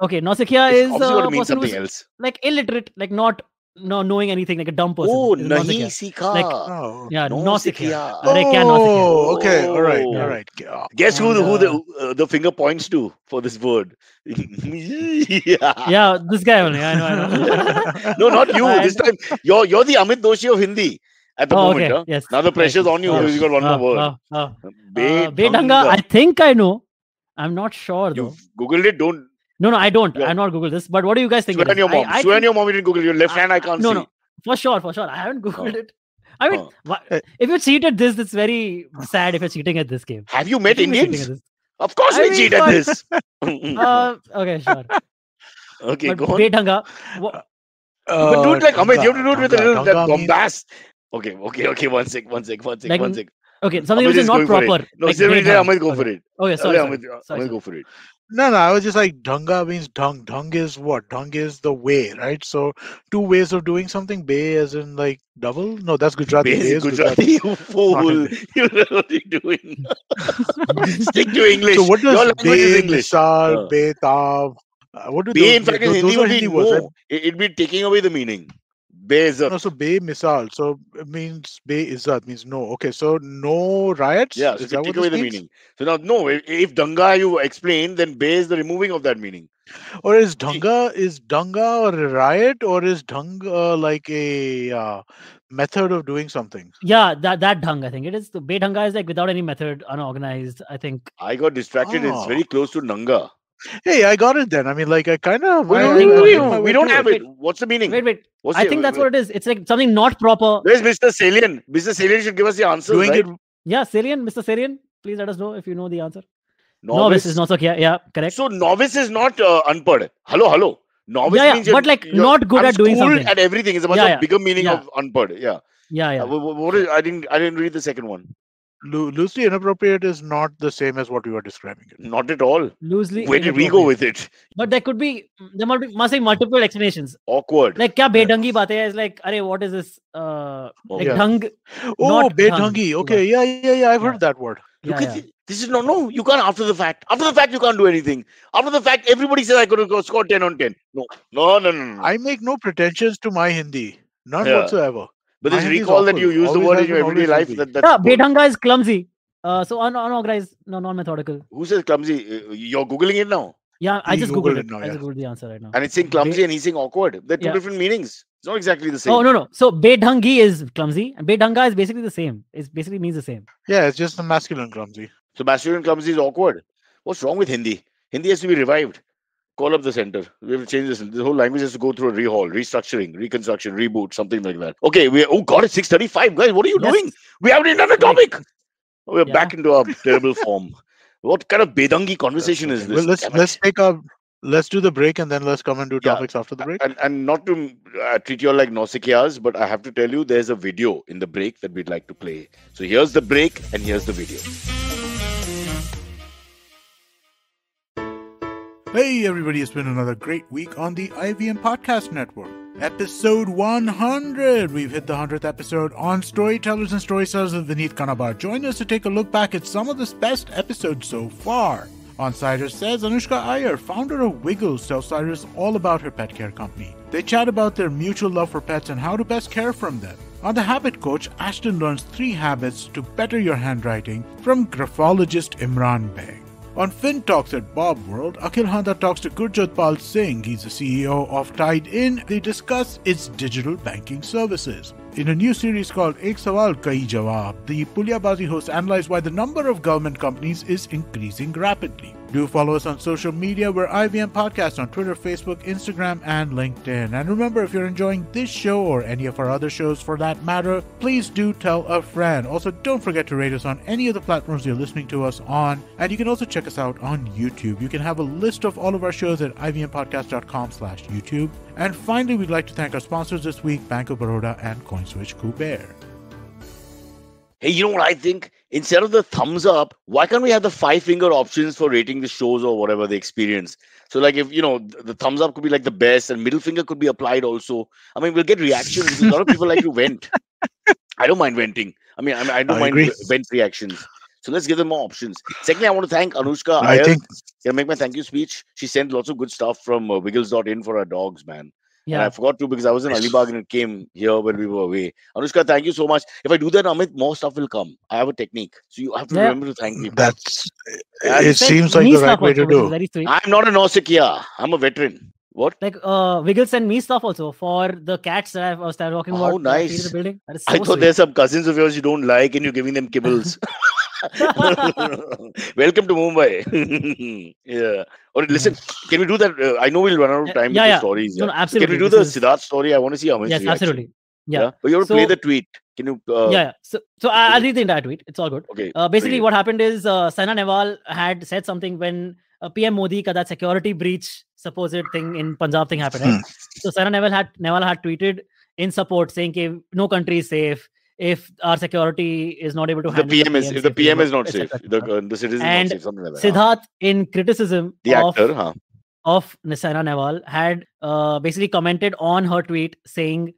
okay, Nausicaa It's is obviously got a to mean person something who's else. like illiterate, like not knowing anything, like a dumb person. Oh, is nahi Nausicaa. Sikha. Like, Oh. Yeah, Nausicaa. Nausicaa. Arey, kya Nausicaa? Oh, okay. All right. Oh. All right. Guess who And, the finger points to for this word? Yeah. Yeah, this guy only. I know. No, not you. And- This time you're the Amit Doshi of Hindi at the Oh, moment. okay. Huh? Yes. Now the pressure's Right. on you Oh, because you got one more word. Bedhanga, I think I know. I'm not sure though. You've googled it. Don't No, I don't. Yeah. I've not googled this. But what do you guys think? swear it on is? your mom. I Swear on think- your mom you didn't Google. Your left hand I can't no, see. no. For sure. I haven't googled it. I mean, Oh. if you cheat at this, it's very sad if you're cheating at this game. Have you I met think you're cheating Indians? at this. Of course I we mean, cheat at but- this. Okay, sure. Okay, But go on. Bedhanga, But do it like Amit. You have to do it with a little that Danga means- bombast. Okay. One sec. Like, One sec. okay, something Amit which is is not going for it. proper. No, like Silvery, Bedhang. Amit, go for Okay. it. Okay, sorry. Amit, go for it. No, I was just like Danga means dung. Dung is what? Dung is the way, right? So 2 ways of doing something. Bay as in like double? No, that's Gujarati. Bay Basic is Gujarati. Gujarati, you fool. You know what you're doing. Stick to English. So what Your does language is Bay, English. Misal, Bay, Tab? What do Bay, those in fact, mean? in Hindi Those would are be Hindi words, right? no. It'd be taking away the meaning. Bay is No, so Bay Misal. So it means Bay Izzat means no. Okay, so no riots? yeah, so Is that take what away this the means? meaning. So now, no, if Danga you explain, then Bay is the removing of that meaning. Or is Danga or a riot, or is Dung like a method of doing something? Yeah, that dhang, I think it is. The Bedhanga is like without any method, unorganized. I think. I got distracted. It's Oh. very close to Nanga. Hey, I got it then. I mean, like I kind of. We don't, we don't have it. What's the meaning? Wait. What's I the- think that's what it is. It's like something not proper. Where's Mr. Salient? Mr. Salient should give us the answer. Doing Right? it. Yeah, Syrian, Mr. Syrian, please let us know if you know the answer. Novice. Novice is not okay. Yeah, correct. So novice is not unpad. Hello. Novice Yeah, means but like not good at doing schooled something. at everything. It's a much Yeah, of yeah. bigger meaning Yeah. of unpad. Yeah. Yeah. What is, I didn't read the second one. Loosely inappropriate is not the same as what we were describing it. Not at all. Loosely. Where did we go inappropriate. with it? But there must be multiple explanations. Awkward. Like, kya bedangi baat hai? It's like, arey, what is this? Like, yeah. dhang. Oh, Not Bedhangi. dhang. Okay, yeah, I've Yeah. heard that word. Look Yeah, at yeah. this is no. You can't after the fact. After the fact, you can't do anything. After the fact, everybody says I could go score 10 on 10. No. I make no pretensions to my Hindi, none Yeah. whatsoever. But My this Hindi is recall that you awful. use the Always word has in your been, everyday always life. will be. That's Yeah, good. bedhanga is clumsy. So unorganized, non-methodical. Who says clumsy? You're googling it now, Yeah, I He just Googled googled it it. now, I yeah. just googled the answer right now. and it's saying clumsy and he's saying awkward. They're two Yeah. different meanings. It's not exactly the same. Oh no. So bedhangi is clumsy, and bedhanga is basically the same. It basically means the same. Yeah, it's just the masculine clumsy. So masculine clumsy is awkward. What's wrong with Hindi? Hindi has to be revived. Call up the center. We have to change this. The whole language has to go through a rehaul, restructuring, reconstruction, reboot, something like that. Okay, oh god, it's 6:35, guys. What are you Yes. doing? We haven't even done a topic. We're Yeah. back into our terrible form. What kind of bedangi conversation is this? Well, Damn it. let's take a Let's do the break and then let's come and do Yeah, topics after the break. and not to treat you all like Nausicaas, but I have to tell you, there's a video in the break that we'd like to play. So here's the break and here's the video. Hey everybody, it's been another great week on the IVM Podcast Network. Episode 100! We've hit the 100th episode on Storytellers and Storytellers with Vineet Kanabar. Join us to take a look back at some of the best episodes so far. On Cyrus Says, Anushka Iyer, founder of Wiggles, tells Cyrus all about her pet care company. They chat about their mutual love for pets and how to best care from them. On The Habit Coach, Ashton learns 3 habits to better your handwriting from graphologist Imran Beg. On Fin Talks at Bob World, Akhil Handa talks to Gurjot Pal Singh. He's the CEO of Tide In. They discuss its digital banking services. In a new series called Ek Sawal Kai Jawab, the Pulyabazi hosts analyze why the number of government companies is increasing rapidly. Do follow us on social media. We're IVM Podcast on Twitter, Facebook, Instagram, and LinkedIn. And remember, if you're enjoying this show or any of our other shows for that matter, please do tell a friend. Also, don't forget to rate us on any of the platforms you're listening to us on. And you can also check us out on YouTube. You can have a list of all of our shows at ivmpodcast.com/YouTube. And finally, we'd like to thank our sponsors this week, Bank of Baroda and CoinSwitch Kuber. Hey, you know what I think? Instead of the thumbs up, why can't we have the 5-finger options for rating the shows or whatever the experience? So, like, if you know, the thumbs up could be like the best, and middle finger could be applied also. I mean, we'll get reactions because a lot of people like to vent. I don't mind venting. I mean, I don't mind vent reactions. So let's give them more options. Secondly, I want to thank Anushka Iyer. Can I make my thank you speech? She sent lots of good stuff from Wiggles.in for our dogs, man. Yeah. And I forgot to because I was in Alibag and it came here when we were away. Anushka, thank you so much. If I do that, Amit, more stuff will come. I have a technique. So you have to remember to thank people. It seems like the right way to do. I'm not a Nausicaa. I'm a veteran. What? Like Wiggles sent me stuff also for the cats that I was talking about. Oh, nice. The building. That is I thought there's some cousins of yours you don't like and you're giving them kibbles. Welcome to Mumbai. Yeah. Or listen, can we do that? I know we'll run out of time with the stories. No, absolutely. Can we do the Siddharth story? I want to see how much. Yes, absolutely. Yeah. But you have to play the tweet. Can you? So I'll read the entire tweet. It's all good. Okay. Basically, what happened is Saina Nehwal had said something when PM Modi ka that security breach supposed thing in Punjab thing happened. Right? So Saina Nehwal had tweeted in support saying that no country is safe if our security is not able to handle if the PM is not safe, the citizen is not safe, something like that. Siddharth, in criticism of Saina Nehwal, had basically commented on her tweet saying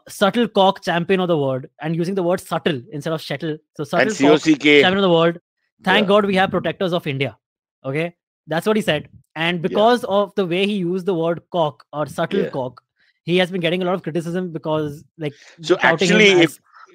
subtle cock champion of the world and using the word subtle instead of shuttle. So subtle cock champion of the world. Thank God we have protectors of India. Okay, that's what he said. And because of the way he used the word cock or subtle cock, he has been getting a lot of criticism because so actually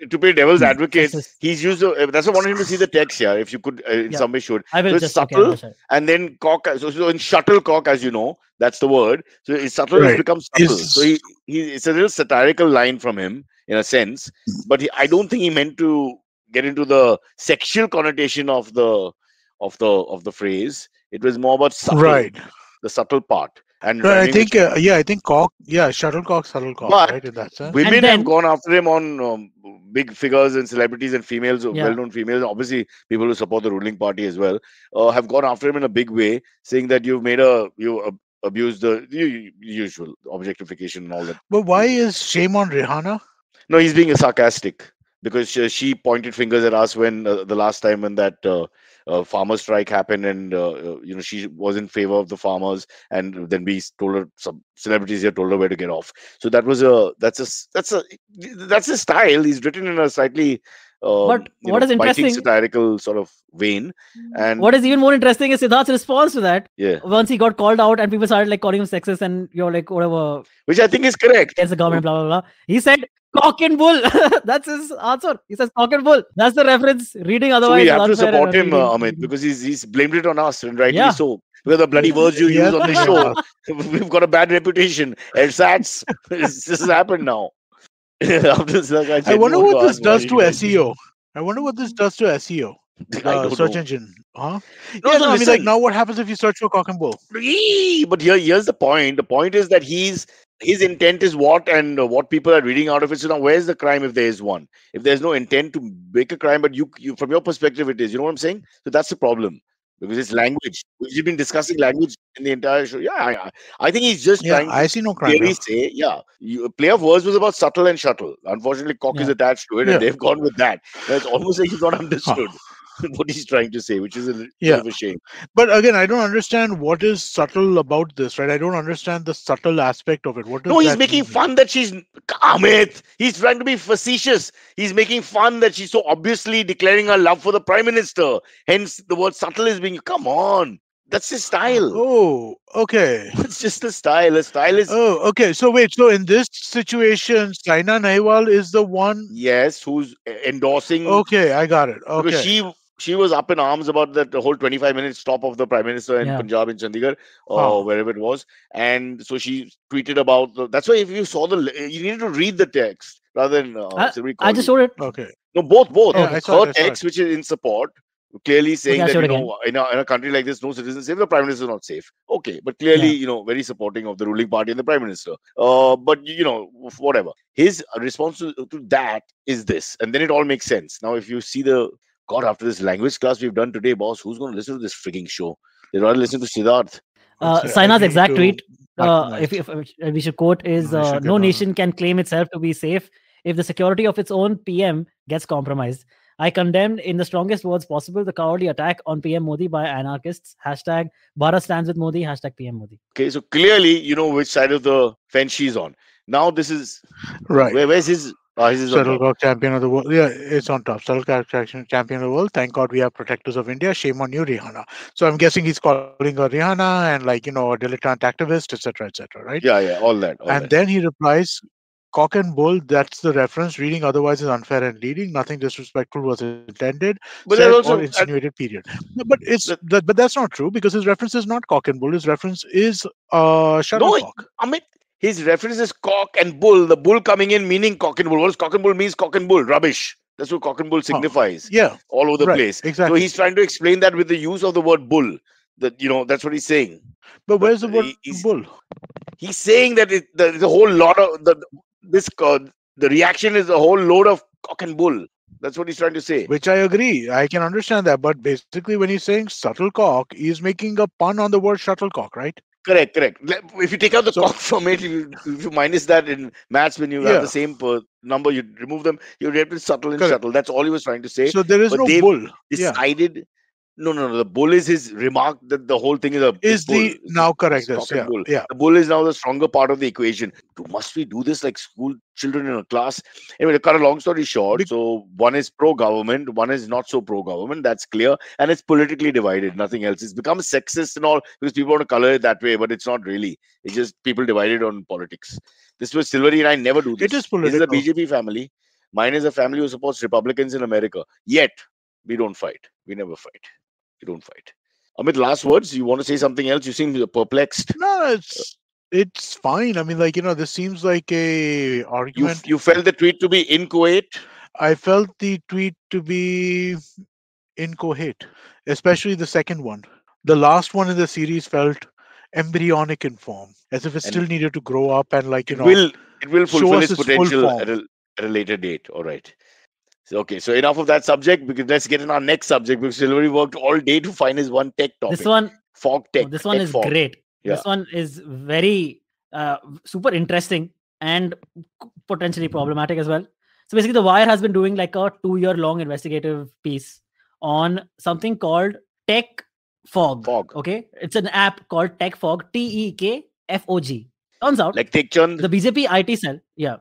to play devil's advocate, he's used. That's why I wanted him to see the text here. If you could, in some way, should. I will so just subtle, and then cock. So in shuttlecock, as you know, that's the word. So it's subtle. It becomes subtle. So it's a little satirical line from him in a sense, but I don't think he meant to get into the sexual connotation of the phrase. It was more about subtle, the subtle part. And I think cock, shuttlecock, but right? In that sense. Women have gone after him on big figures and celebrities and females, well-known females, obviously people who support the ruling party as well, have gone after him in a big way, saying that you abused the usual objectification and all that. But why is shame on Rihanna? No, he's being sarcastic because she pointed fingers at us when the last time when that farmer strike happened, and she was in favor of the farmers, and then we told her, some celebrities here told her where to get off. So that was that's a style. He's written in a slightly but what is interesting, satirical sort of vein. And what is even more interesting is Siddharth's response to that. Yeah. Once he got called out and people started calling him sexist and you're like whatever, which I think is correct. Against the government, blah blah blah. He said cock and bull. That's his answer. He says cock and bull. That's the reference. Reading otherwise. So we have to support him, Amit, because he's blamed it on us, and rightly so. Because the bloody words you use on the show, we've got a bad reputation. LSATs, this has happened now. I wonder what this does to SEO. I wonder what this does to SEO. Search engine. Huh? I mean, like, now what happens if you search for cock and bull? But here's the point. The point is that his intent is what, and what people are reading out of it. So now where's the crime if there is one? If there's no intent to make a crime, but you from your perspective it is. You know what I'm saying? So that's the problem. because it's language. We've been discussing language in the entire show. Yeah, I think he's just Yeah, trying I to see no crime clearly there. say, yeah, play of words was about subtle and shuttle. Unfortunately, cock is Yeah. attached to it, and Yeah. they've gone with that. Now, it's almost like he's not Huh. understood what he's trying to say, which is a bit Yeah. of a shame. But again, I don't understand what is subtle about this, right? I don't understand the subtle aspect of it. What does No, he's that making mean? fun that she's Amit. He's trying to be facetious. He's making fun that she's so obviously declaring her love for the prime minister. Hence, the word subtle is being. Come on, that's his style. Oh, okay. It's just a style. A style is Oh, okay. So wait, so in this situation, Saina Nehwal is the one. yes, who's endorsing Okay, I got it. because Okay. she was up in arms about that whole 25-minute stop of the prime minister in Yeah. Punjab in Chandigarh or Huh. wherever it was, and so she tweeted about that's why if you saw you needed to read the text rather than Silvery I called just you. showed it. Okay. No, both. Yeah, Okay. I saw Her it. I saw text, it. which is in support, clearly saying I'll that show it again. in a country like this, no citizen is safe, the prime minister is not safe. Okay, but clearly, Yeah. very supporting of the ruling party and the prime minister. But whatever. His response to that is this, and then it all makes sense. Now, if you see God, after this language class we've done today, boss, who's going to listen to this freaking show? They'd rather listen to Siddharth. Okay, I Saina's need exact to tweet, maximize. if we should quote, is No, I should no get on. nation can claim itself to be safe if the security of its own PM gets compromised. I condemned in the strongest words possible the cowardly attack on PM Modi by anarchists. Hashtag Bharat stands with Modi. Hashtag PM Modi. Okay, so clearly, you know which side of the fence she's on. Now, this is Right. where's his? His is on top. Shuttlecock champion of the world. Yeah, it's on top. Shuttlecock champion of the world. Thank God we have protectors of India. Shame on you, Rihanna. So I'm guessing he's calling her Rihanna and a dilettante activist, etc., right? Yeah, all that. And then he replies, cock and bull, that's the reference. Reading otherwise is unfair and leading. Nothing disrespectful was intended, But said there's or also insinuated, period. No, but but that's not true because his reference is not cock and bull. His reference is no, shuttlecock. Amit, his reference is cock and bull. The bull coming in meaning cock and bull. What does cock and bull means? Cock and bull, rubbish. That's what cock and bull signifies. Yeah, all over the right, place. exactly. So he's trying to explain that with the use of the word bull. That that's what he's saying. But where's the word bull? He's saying that the whole lot of the reaction is a whole load of cock and bull. That's what he's trying to say. Which I agree. I can understand that. But basically, when he's saying shuttlecock, he's making a pun on the word shuttlecock, right? Correct. If you take out the cock from it, if you minus that in maths, when you have the same number, you remove them, you get to subtle and shuttle. That's all he was trying to say. So there is no bull. Decided. No. The bull is his remark that the whole thing is now correct. Yes, bull. Yeah. The bull is now the stronger part of the equation. Must we do this like school children in a class? Anyway, to cut a long story short, so one is pro-government, one is not so pro-government. That's clear, and it's politically divided. Nothing else. It's become sexist and all because people want to color it that way, but it's not really. It's just people divided on politics. This was Silvery and I never do this. It is political. This is a BJP family. Mine is a family who supports Republicans in America. Yet we don't fight. We never fight. We don't fight. Amit, last words. You want to say something else? You seem perplexed. No, it's fine. I mean, this seems like a argument. You felt the tweet to be inchoate? I felt the tweet to be inchoate, especially the second one. The last one in the series felt embryonic in form, as if it still needed to grow up and it will fulfill its potential at a later date. All right. Okay, so enough of that subject because let's get in our next subject because Silvery worked all day to find his one tech topic. This one, fog tech. This one is fog. great. Yeah. This one is very super interesting and potentially problematic as well. So basically, The Wire has been doing like a 2-year-long investigative piece on something called Tech Fog. Okay, it's an app called Tech Fog. TEKFOG. Turns out, like Tech Chand, the BJP IT cell. Yeah.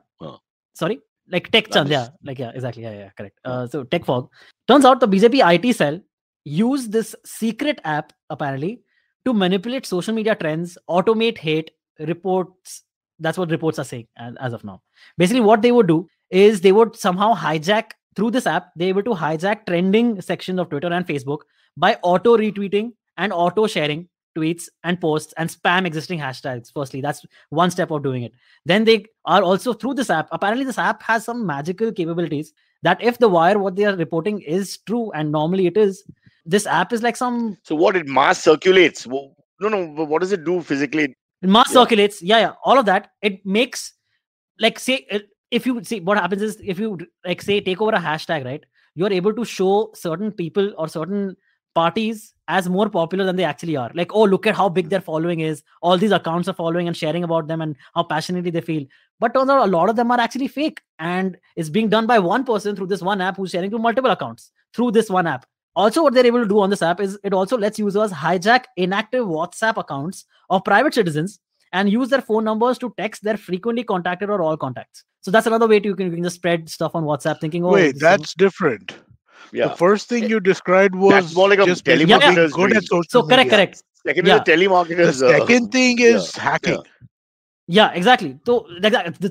Sorry. Like Tech Chand, exactly. Yeah, correct. So Tech Fog. Turns out the BJP IT cell used this secret app apparently to manipulate social media trends, automate hate reports. That's what reports are saying as of now. Basically, what they would do is they would somehow hijack through this app. They were to hijack trending sections of Twitter and Facebook by auto retweeting and auto sharing tweets and posts and spam existing hashtags. Firstly, that's one step of doing it. Then they are also through this app. Apparently, this app has some magical capabilities that if the Wire, what they are reporting is true, and normally it is, this app is like some. So what it mass circulates? No. But what does it do physically? Mass circulates. Yeah. All of that. It makes say if you see what happens is if you say take over a hashtag, right? You are able to show certain people or certain parties as more popular than they actually are. Like, oh, look at how big their following is. All these accounts are following and sharing about them and how passionately they feel. But turns out a lot of them are actually fake, and it's being done by one person through this one app who's sharing to multiple accounts through this one app. Also, what they're able to do on this app is it also lets users hijack inactive WhatsApp accounts of private citizens and use their phone numbers to text their frequently contacted or all contacts. So that's another way to you can just spread stuff on WhatsApp, thinking, oh, Wait, that's different. Yeah. The first thing you described was That's more like a just telemarketer's good dream. at social So correct, media. correct. Second Yeah. is a telemarketer's. The second thing is hacking. Yeah, exactly. So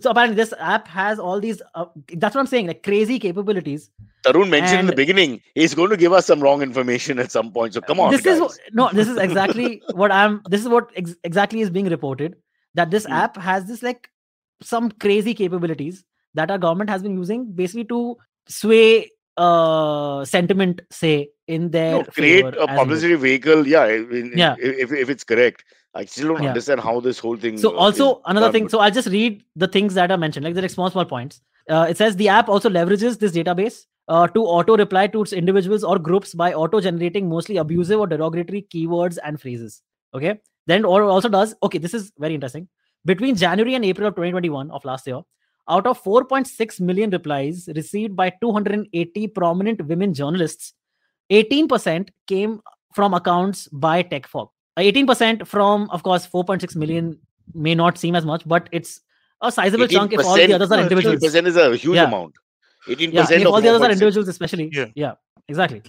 apparently this app has all these. That's what I'm saying, like crazy capabilities. Tarun mentioned in the And- beginning he's going to give us some wrong information at some point. So come on, This guys. this is exactly what I'm. This is what exactly is being reported, that this app has this like some crazy capabilities that our government has been using basically to sway sentiment, say, in their create favor a as well. publicity vehicle. Yeah, Yeah. If it's correct. I still don't Yeah. understand how this whole thing. So also is another done, thing. but- So I'll just read the things that are mentioned, like the small points. It says the app also leverages this database to auto reply to its individuals or groups by auto generating mostly abusive or derogatory keywords and phrases. Okay. Then also does. Okay, this is very interesting. Between January and April of 2021 of last year, out of 4.6 million replies received by 280 prominent women journalists, 18% came from accounts by TechFog. 18% from, of course, 4.6 million may not seem as much, but it's a sizable chunk if all the others are individuals. 18% is a huge Yeah. amount. 18% Yeah, and if of all the others are 4.6. individuals, especially. Yeah. Yeah, exactly.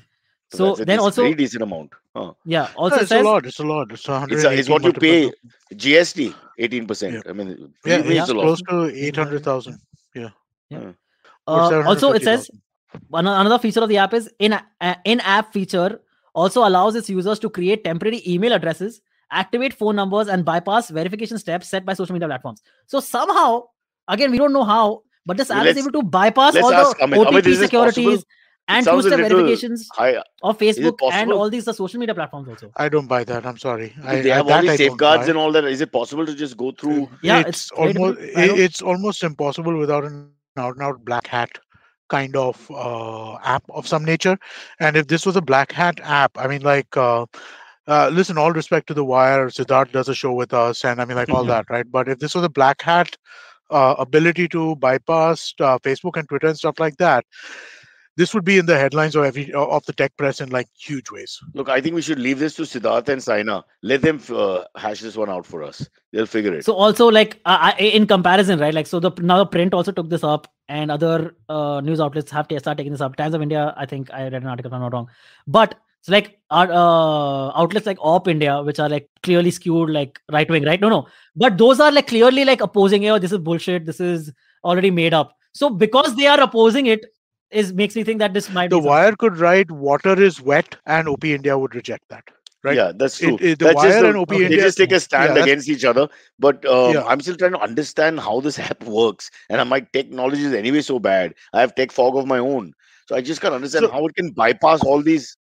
So So that's a then also, pretty decent amount. Huh. yeah, No, also it's says, a lot. It's a lot. It's 180 It's what you pay multiplied GST, 18%. Yeah. I mean, Yeah, believe me, it's it's a lot. close to 800,000. Yeah. Yeah. Or also it says 750,000. another feature of the app is in-app feature also allows its users to create temporary email addresses, activate phone numbers, and bypass verification steps set by social media platforms. So somehow, again, we don't know how, but this app is Let's- able to bypass let's all ask the Amit. Amit, OTP is this securities possible? and sounds a two-step little verifications high. of Facebook and possible? all these social media platforms also. I don't buy that. I'm sorry. They have all these safeguards and all that. Is it possible to just go through? Yeah, it's very almost difficult. I know. it's almost impossible without an out-and-out black hat kind of app of some nature. And if this was a black hat app, I mean, like, listen, all respect to The Wire, Siddharth does a show with us, and I mean, like all that, right? But if this was a black hat ability to bypass Facebook and Twitter and stuff like that, this would be in the headlines of the tech press in like huge ways. Look, I think we should leave this to Siddharth and Saina. Let them hash this one out for us. They'll figure it. So also, like, in comparison, right? Like, so now the print also took this up, and other news outlets have to start taking this up. Times of India, I think I read an article, if I'm not wrong. But it's like outlets like Op India, which are like clearly skewed like right wing, right? No. But those are like clearly like opposing it. Oh, this is bullshit. This is already made up. So because they are opposing it, makes me think that this might The be something. Wire could write "Water is wet" and OP India would reject that. Right? Yeah, that's true. The That's Wire just and OP they India just take a stand yeah, against each other. But Yeah. I'm still trying to understand how this app works. And my tech knowledge is anyway so bad. I have tech fog of my own. So I just can't understand So- how it can bypass all these.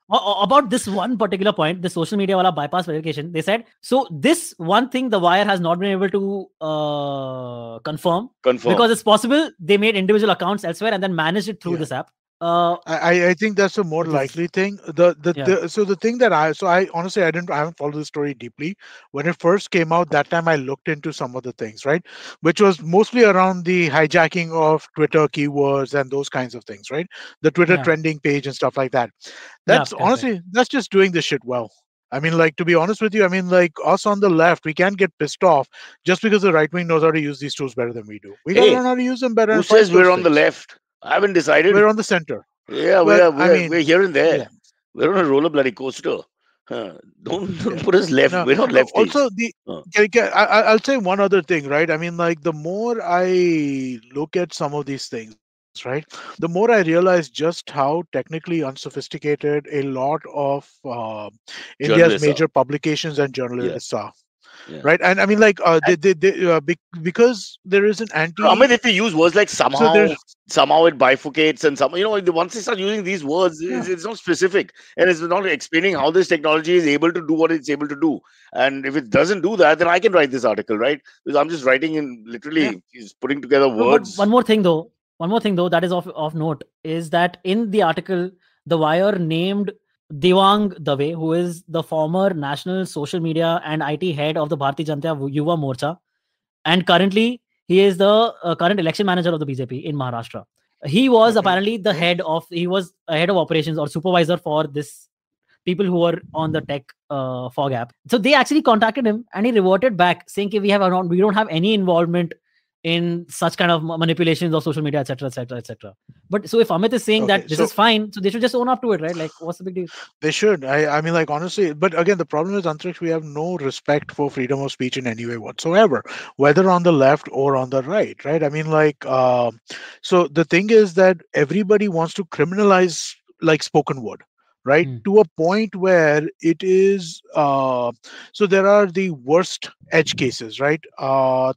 About this one particular point, the social media wala bypass verification, they said, so this one thing the Wire has not been able to confirm because it's possible they made individual accounts elsewhere and then managed it through Yeah. this app. I think that's a more Which is- likely thing. So the thing that I honestly I haven't followed the story deeply. When it first came out, that time I looked into some of the things, right? Which was mostly around the hijacking of Twitter keywords and those kinds of things, right? The Twitter Yeah. trending page and stuff like that. Yeah, That's correct. honestly that's just doing the shit well. I mean, like, to be honest with you, I mean, like, us on the left, we can't get pissed off just because the right wing knows how to use these tools better than we do. We gotta Hey, learn how to use them better. Who and fight says we're those on the things. left? I haven't decided. We're on the center. Yeah, Well, I mean, we're here and there. yeah. We're on a roller bloody coaster. Don't put us left. No, We're not lefties. Also, I'll say one other thing, right? I mean, like, the more I look at some of these things, right, the more I realize just how technically unsophisticated a lot of India's Journalists are. major publications and journalists are. Yeah. Right, and I mean, like, because there is an anti. No, I mean, if they use words like somehow there's- it bifurcates and once they start using these words, it's not specific and it's not explaining how this technology is able to do what it's able to do. And if it doesn't do that, then I can write this article, right? Because I'm just writing in literally putting together No, but words. one more thing though that is of note is that in the article, The Wire named Devang Dave, who is the former national social media and IT head of the Bharatiya Janata Yuva Morcha, and currently he is the current election manager of the BJP in Maharashtra. He was Okay. apparently he was a head of operations or supervisor for this people who were on the tech fog app. So they actually contacted him, and he reverted back saying, we don't have any involvement in such kind of manipulations of social media, etc., etc., etc. But so if Amit is saying Okay, that this so is fine, so they should just own up to it, right? Like, what's the big deal? they should. I mean, like, honestly, but again, the problem is, Antriksh, we have no respect for freedom of speech in any way whatsoever, whether on the left or on the right? I mean, like, so the thing is that everybody wants to criminalize like spoken word, right? Hmm. To a point where it is, so there are the worst edge cases, right?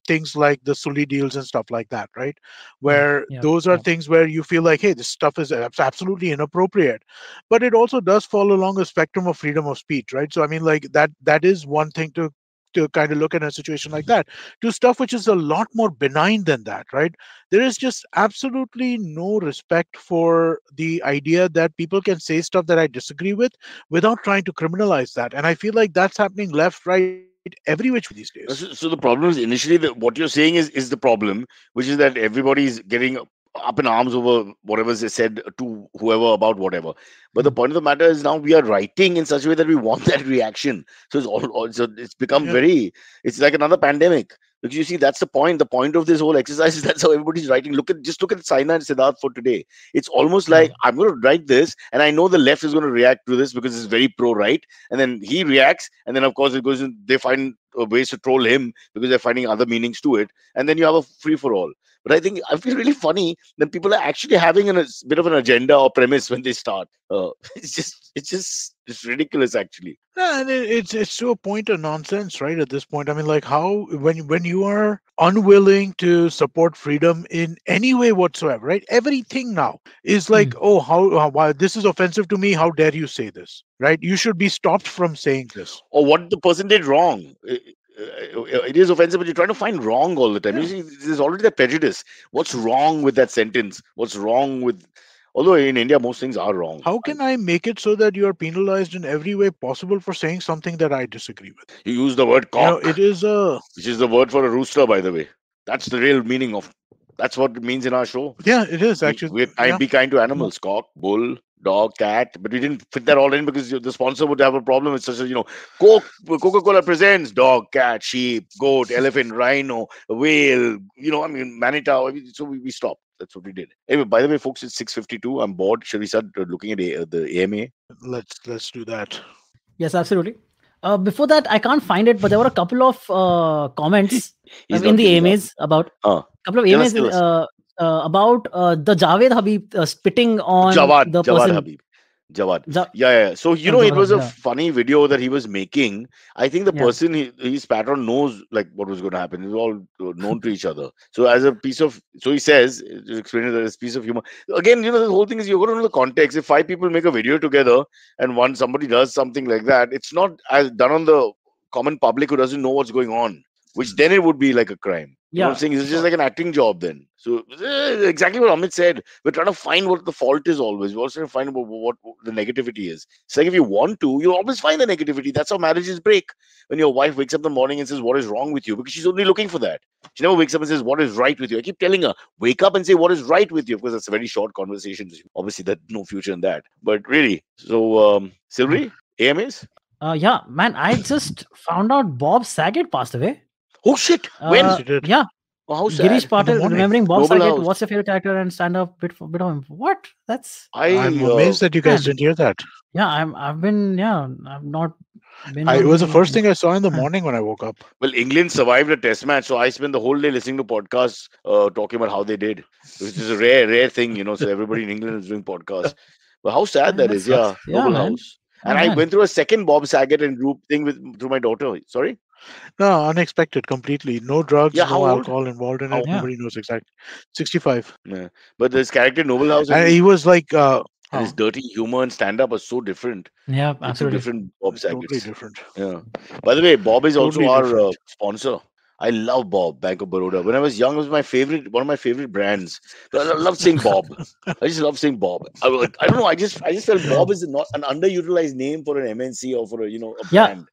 Things like the Sully deals and stuff like that, right? Where Yeah, those are yeah. things where you feel like, hey, this stuff is absolutely inappropriate, but it also does fall along a spectrum of freedom of speech, right? So I mean, like, that is one thing to kind of look at a situation like that, to stuff which is a lot more benign than that, right? There is just absolutely no respect for the idea that people can say stuff that I disagree with without trying to criminalize that, and I feel like that's happening left, right, every which way these days. So the problem is initially what you're saying is the problem, which is that everybody's getting up in arms over whatever's said to whoever about whatever. But the Hmm. point of the matter is now we are writing in such a way that we want that reaction. So so it's become Yeah. it's like another pandemic. Because you see, that's the point. The point of this whole exercise is that's how everybody's writing. Just look at Saina and Siddharth for today. It's almost like I'm going to write this, and I know the left is going to react to this because it's very pro-right, and then he reacts, and then of course it goes in. They find ways to troll him because they're finding other meanings to it, and then you have a free for all. But I feel really funny that people are actually having a bit of an agenda or premise when they start. It's ridiculous actually. Yeah, and it's to a point of nonsense, right? At this point, I mean, like, how when you are unwilling to support freedom in any way whatsoever, right? Everything now is like, oh, how why this is offensive to me? How dare you say this, right? You should be stopped from saying this. Or what the person did wrong. It is offensive, but you're trying to find wrong all the time. You Yeah. see, there's already that prejudice. What's wrong with that sentence? What's wrong with? Although in India most things are wrong. How can I make it so that you are penalized in every way possible for saying something that I disagree with? You use the word You know, it cock, is a which is the word for a rooster, by the way. That's the real meaning of. That's what it means in our show. yeah, it is actually. We're Yeah. be kind to animals, cock, bull, dog, cat. But we didn't fit that all in because the sponsor would have a problem with such as, Coca-Cola presents dog, cat, sheep, goat, elephant, rhino, whale, I mean, manita. So we stopped. That's what we did. Anyway, by the way, folks, it's 6:52. I'm bored. Shall we start looking at the AMA? Let's do that. Yes, absolutely. Before that, I can't find it, but there were a couple of comments He's in not the giving up. AMAs about Huh. couple of Tell AMAs us. about the Javed Habib spitting on Jawad, the Jawad person. Habib. Jawad. Ja- Yeah. So, it Jawad was a Habib, yeah. funny video that he was making. I think the Yeah. person his patron knows like what was going to happen. It's all known to each other. So, as a piece of, so he says, to explain it as a piece of humor. Again, the whole thing is you're going to know the context. If 5 people make a video together and somebody does something like that, it's not as done on the common public who doesn't know what's going on, which then it would be like a crime. You know what I'm saying? It's just like an acting job then. So exactly what Amit said. We're trying to find what the fault is always. We're also trying to find what the negativity is. It's like if you want to, you'll always find the negativity. That's how marriages break. When your wife wakes up in the morning and says, what is wrong with you? Because she's only looking for that. She never wakes up and says, what is right with you? I keep telling her, wake up and say, what is right with you? Because that's a very short conversation. Obviously, there's no future in that. But really, so Silvery, AMAs? Yeah, man, I just found out Bob Saget passed away. Oh shit! When? She did. Yeah. Oh, how sad. Girish Patil, morning. remembering Bob Noble Saget, House. what's your favorite character and stand up bit of him? What? That's I'm amazed that you guys man. didn't hear that. yeah. I've not been. It was the on- first thing I saw in the morning when I woke up. Well, England survived a test match, so I spent the whole day listening to podcasts talking about how they did, which is a rare thing, So everybody in England is doing podcasts. But how sad that is, yeah. Yeah, Noble man. House. And I man. went through a second Bob Saget and group thing through my daughter. Sorry? No, unexpected completely. No drugs, Yeah, how no old? alcohol involved in How- it. Nobody knows exactly. 65. Yeah. But this character Noble House And and he was like, his dirty humor and stand-up are so different. Yeah, Two absolutely. different Bob Sagets. totally different. Yeah. By the way, Bob is also Totally our different. sponsor. I love Bob, Bank of Baroda. When I was young, it was one of my favorite brands. But I love saying Bob. I just love saying Bob. I don't know. I just felt Bob is not an underutilized name for an MNC or for a Yeah. brand.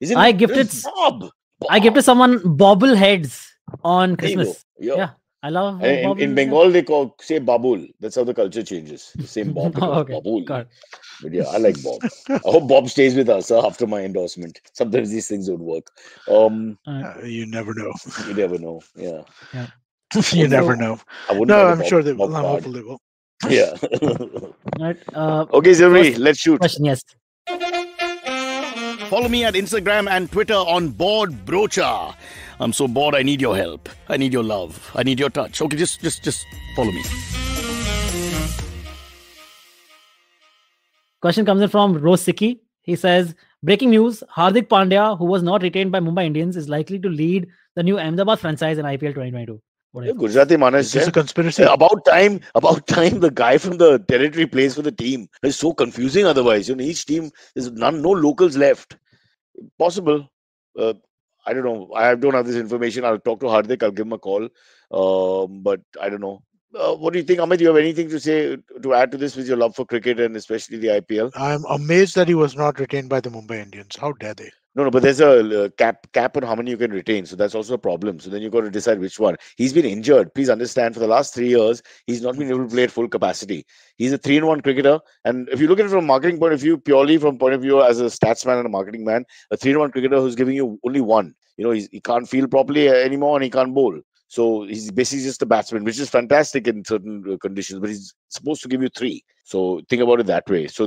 Isn't I it? gifted It's Bob. I gifted someone bobble heads on There you go. Christmas. Yeah. I love And bobble. in Bengal, they say Babul. That's how the culture changes. The same Bob becomes Oh, okay. Babul. Got it. But yeah, I like Bob. I hope Bob stays with us after my endorsement. Sometimes these things don't work. You never know. You never know. Yeah. You never know. I wouldn't No, want a I'm Bob- sure they Bob will. I'm card. hopeful they will. Yeah. Right. Okay, Zilri, First let's shoot. question, yes. Follow me at Instagram and Twitter on Bored Brocha. I'm so bored. I need your help. I need your love. I need your touch. Okay, just follow me. Question comes in from Rose Siki. He says, breaking news, Hardik Pandya, who was not retained by Mumbai Indians, is likely to lead the new Ahmedabad franchise in IPL 2022. What do you think? Gujarati Manas. Is this a conspiracy? About time the guy from the territory plays for the team. It's so confusing otherwise. Each team, there's no locals left. Possible. I don't know. I don't have this information. I'll talk to Hardik. I'll give him a call. But I don't know. What do you think, Amit? Do you have anything to say to add to this with your love for cricket and especially the IPL? I'm amazed that he was not retained by the Mumbai Indians. How dare they? No, but there's a cap on how many you can retain. So that's also a problem. So then you've got to decide which one. He's been injured. Please understand, for the last 3 years, he's not been able to play at full capacity. He's a 3-in-1 cricketer. And if you look at it from a marketing point of view, purely from point of view as a statsman and a marketing man, a 3-in-1 cricketer who's giving you only one. He can't field properly anymore and he can't bowl. So he's basically just a batsman, which is fantastic in certain conditions, but he's supposed to give you 3. So think about it that way. So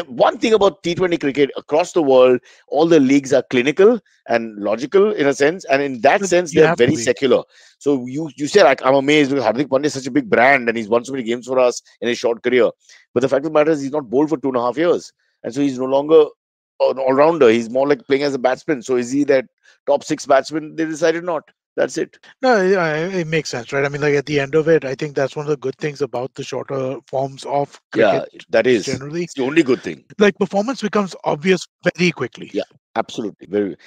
one thing about T20 cricket across the world, all the leagues are clinical and logical in a sense, and in that sense, they're very secular. So you say, like, I'm amazed because Hardik Pandya is such a big brand and he's won so many games for us in his short career. But the fact of the matter is, he's not bowled for 2.5 years, and so he's no longer an all-rounder. He's more like playing as a batsman. So is he that top 6 batsman? They decided not. That's it. No, it makes sense, right? I mean, like, at the end of it, I think that's one of the good things about the shorter forms of cricket. Yeah, that is generally it's the only good thing. Like, performance becomes obvious very quickly. Yeah, absolutely.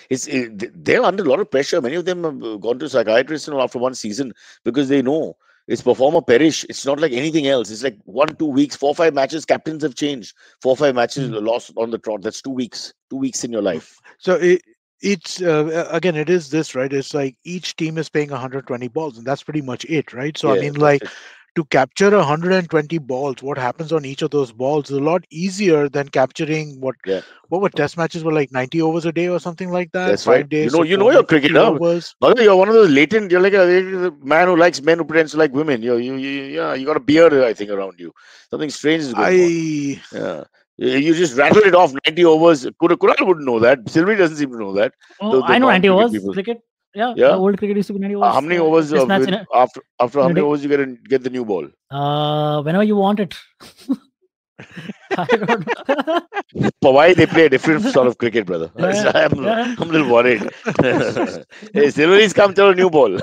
They're under a lot of pressure. Many of them have gone to psychiatrists after one season because they know it's perform or perish. It's not like anything else. It's like 1-2 weeks, 4-5 matches. Captains have changed. 4-5 matches lost on the trot. That's 2 weeks. 2 weeks in your life. So it's again, it is this, right? It's like each team is playing 120 balls, and that's pretty much it, right? So Yeah, I mean, like, to capture 120 balls, what happens on each of those balls is a lot easier than capturing what were test matches were like 90 overs a day or something like that. That's 5 right. days. You know your cricket. You're one of those latent. You're like a man who likes men who pretends to like women. You got a beard, I think, around you. Something strange is going on. Yeah. You just rattled it off 90 overs. Kunal wouldn't know that. Sylvie doesn't seem to know that. Oh, I know 90 overs cricket. Yeah. Old cricket used to be 90 overs. How many overs after how many overs you get the new ball? Whenever you want it. I don't know. Why they play a different sort of cricket, brother? I'm a little worried. Hey, Sylvie's come to a new ball.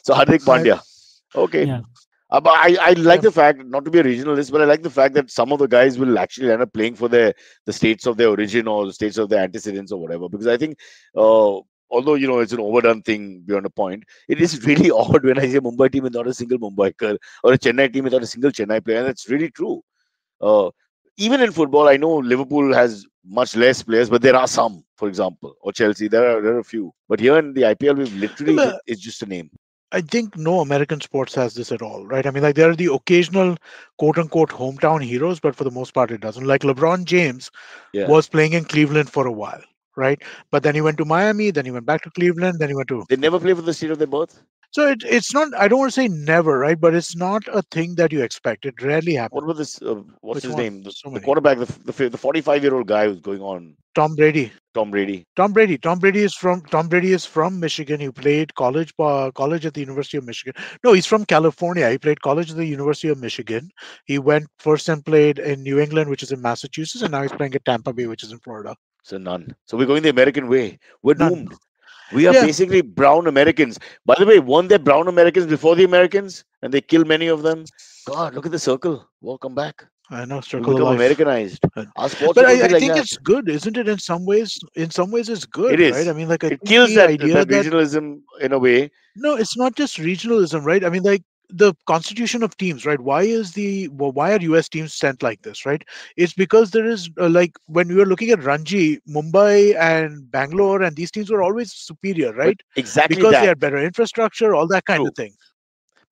So Hardik Pandya. Okay. Yeah. But I like the fact, not to be a regionalist, but I like the fact that some of the guys will actually end up playing for the states of their origin or the states of their antecedents or whatever. Because I think, although, it's an overdone thing beyond a point, it is really odd when I say Mumbai team without a single Mumbaiker or a Chennai team without a single Chennai player. And that's really true. Even in football, I know Liverpool has much less players, but there are some, for example, or Chelsea. There are a few. But here in the IPL, we've literally, it's just a name. I think no American sports has this at all, right? I mean, like, there are the occasional quote-unquote hometown heroes, but for the most part, it doesn't. Like, LeBron James was playing in Cleveland for a while, right? But then he went to Miami, then he went back to Cleveland, then he went to... They never play for the state of their birth? So it's not, I don't want to say never, right? But it's not a thing that you expect. It rarely happens. What about this, what's his name? The quarterback, the 45-year-old guy who's going on. Tom Brady. Tom Brady is from Michigan. He played college at the University of Michigan. No, he's from California. He played college at the University of Michigan. He went first and played in New England, which is in Massachusetts, and now he's playing at Tampa Bay, which is in Florida. So none. So we're going the American way. We're doomed. We are basically brown Americans. By the way, weren't there brown Americans before the Americans? And they killed many of them. God, look at the circle. Welcome back. I know, We circle of become life. Americanized. Our sports But are going to be I like think that. it's good, isn't it? In some ways, it's It good, right? I is. mean, like I It think kills the idea that that regionalism in a way. no, it's not just regionalism, right? I mean, like the constitution of teams, right? Why are US teams sent like this, right? It's because there is like when we were looking at Ranji, Mumbai and Bangalore, and these teams were always superior, But right? exactly Because they that. had better infrastructure, all that kind True. of thing.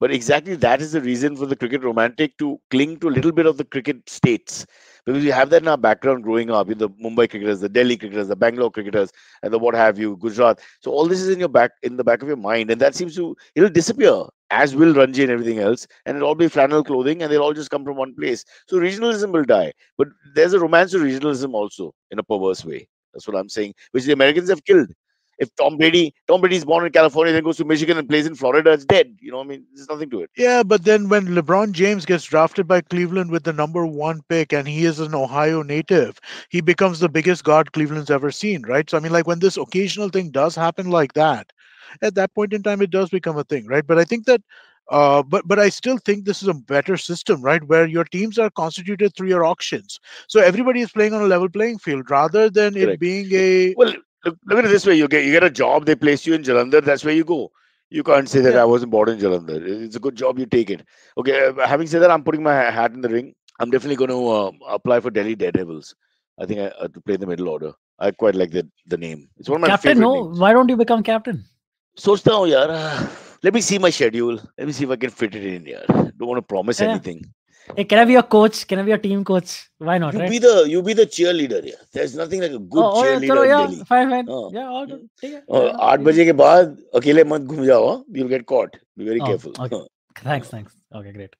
But exactly that is the reason for the cricket romantic to cling to a little bit of the cricket states. Because we have that in our background growing up, in the Mumbai cricketers, the Delhi cricketers, the Bangalore cricketers, and the what have you, Gujarat. So all this is in the back of your mind, and that seems to it'll disappear, as will Ranji and everything else, and it'll all be flannel clothing, and they'll all just come from one place. So regionalism will die. But there's a romance to regionalism also in a perverse way. That's what I'm saying, which the Americans have killed. If Tom Brady's born in California, then goes to Michigan and plays in Florida, it's dead. You know, I mean, there's nothing to it. Yeah, but then when LeBron James gets drafted by Cleveland with the #1 pick and he is an Ohio native, he becomes the biggest god Cleveland's ever seen, right? So, I mean, like when this occasional thing does happen like that, at that point in time, it does become a thing, right? But I think that, but I still think this is a better system, right? Where your teams are constituted through your auctions. So everybody is playing on a level playing field rather than it Correct. being a, Well, look at it this way: you get a job, they place you in Jalandhar, that's where you go. You can't say that yeah. I wasn't born in Jalandhar. It's a good job, you take it. Okay, having said that, I'm putting my hat in the ring. I'm definitely going to apply for Delhi Daredevils. I think to play in the middle order. I quite like the name. It's one of my Captain, favorite no. names. Why don't you become captain? सोचता हूँ यार, let me see my schedule. Let me see if I can fit it in here. Don't want to promise Yeah. anything. Hey, can I be your coach? Can I be your team coach? Why not? You right? be the cheerleader. Yeah, there's nothing like a good Oh, yeah, cheerleader chalo, in yeah, Delhi. fine. हाँ. Yeah, all good. ठीक है, और fair enough, 8 easy. बजे के बाद अकेले मत घूम जाओ, हाँ? You'll get caught. Be very Oh, careful. okay. हाँ. Thanks. Okay, great.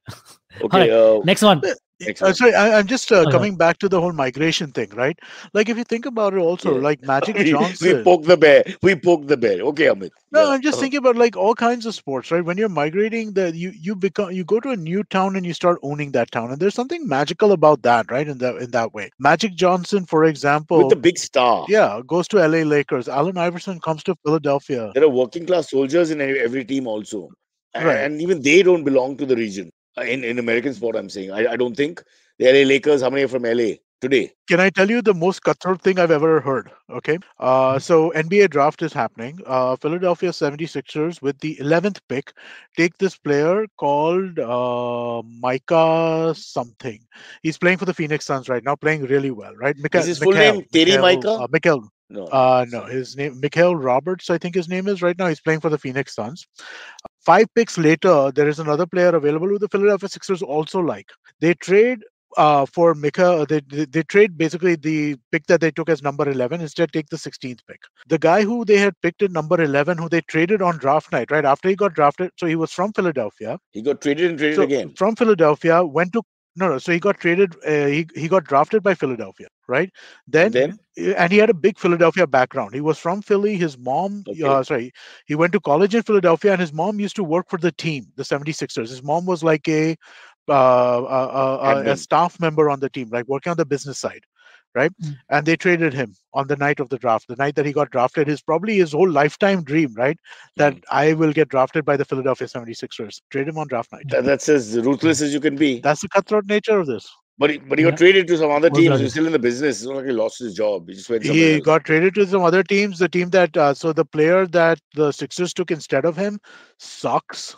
Okay. Alright, next one. Next one. sorry, I'm just sorry. coming back to the whole migration thing, right? Like if you think about it, also Yeah. like Magic we Johnson. poke the bear. We poke the bear. Okay, Amit. No, Yeah. I'm just thinking about like all kinds of sports, right? When you're migrating, you go to a new town and you start owning that town, and there's something magical about that, right? In that way, Magic Johnson, for example, With the big star. yeah, goes to LA Lakers. Allen Iverson comes to Philadelphia. There are working class soldiers in every team also, Right. and even they don't belong to the region. In American sport, I'm saying I don't think the LA Lakers. How many are from LA today? Can I tell you the most cutthroat thing I've ever heard? Okay. So NBA draft is happening. Philadelphia 76ers with the 11th pick take this player called Micah something. He's playing for the Phoenix Suns right now, playing really well, right? Is his full name Terry Micah? Mikhail. No. No, his name Mikhail Roberts, I think his name is right now. He's playing for the Phoenix Suns. 5 picks later, there is another player available who the Philadelphia Sixers also like. They trade for Mika. They trade basically the pick that they took as number 11, instead take the 16th pick. The guy who they had picked at number 11, who they traded on draft night, right after he got drafted, so he was from Philadelphia. He got traded and traded So again. from Philadelphia, went to no. So he got traded. He got drafted by Philadelphia, right? Then and he had a big Philadelphia background. He was from Philly. His mom, he went to college in Philadelphia, and his mom used to work for the team, the 76ers. His mom was like a staff member on the team, like working on the business side, right? And they traded him on the night of the draft, the night that he got drafted. His probably his whole lifetime dream, right? That I will get drafted by the Philadelphia 76ers. Trade him on draft night. That's as ruthless as you can be. That's the cutthroat nature of this. But he got traded to some other teams. He's still in the business. It's not like he lost his job. He just went somewhere He else. got traded to some other teams. The team that so the player that the Sixers took instead of him sucks,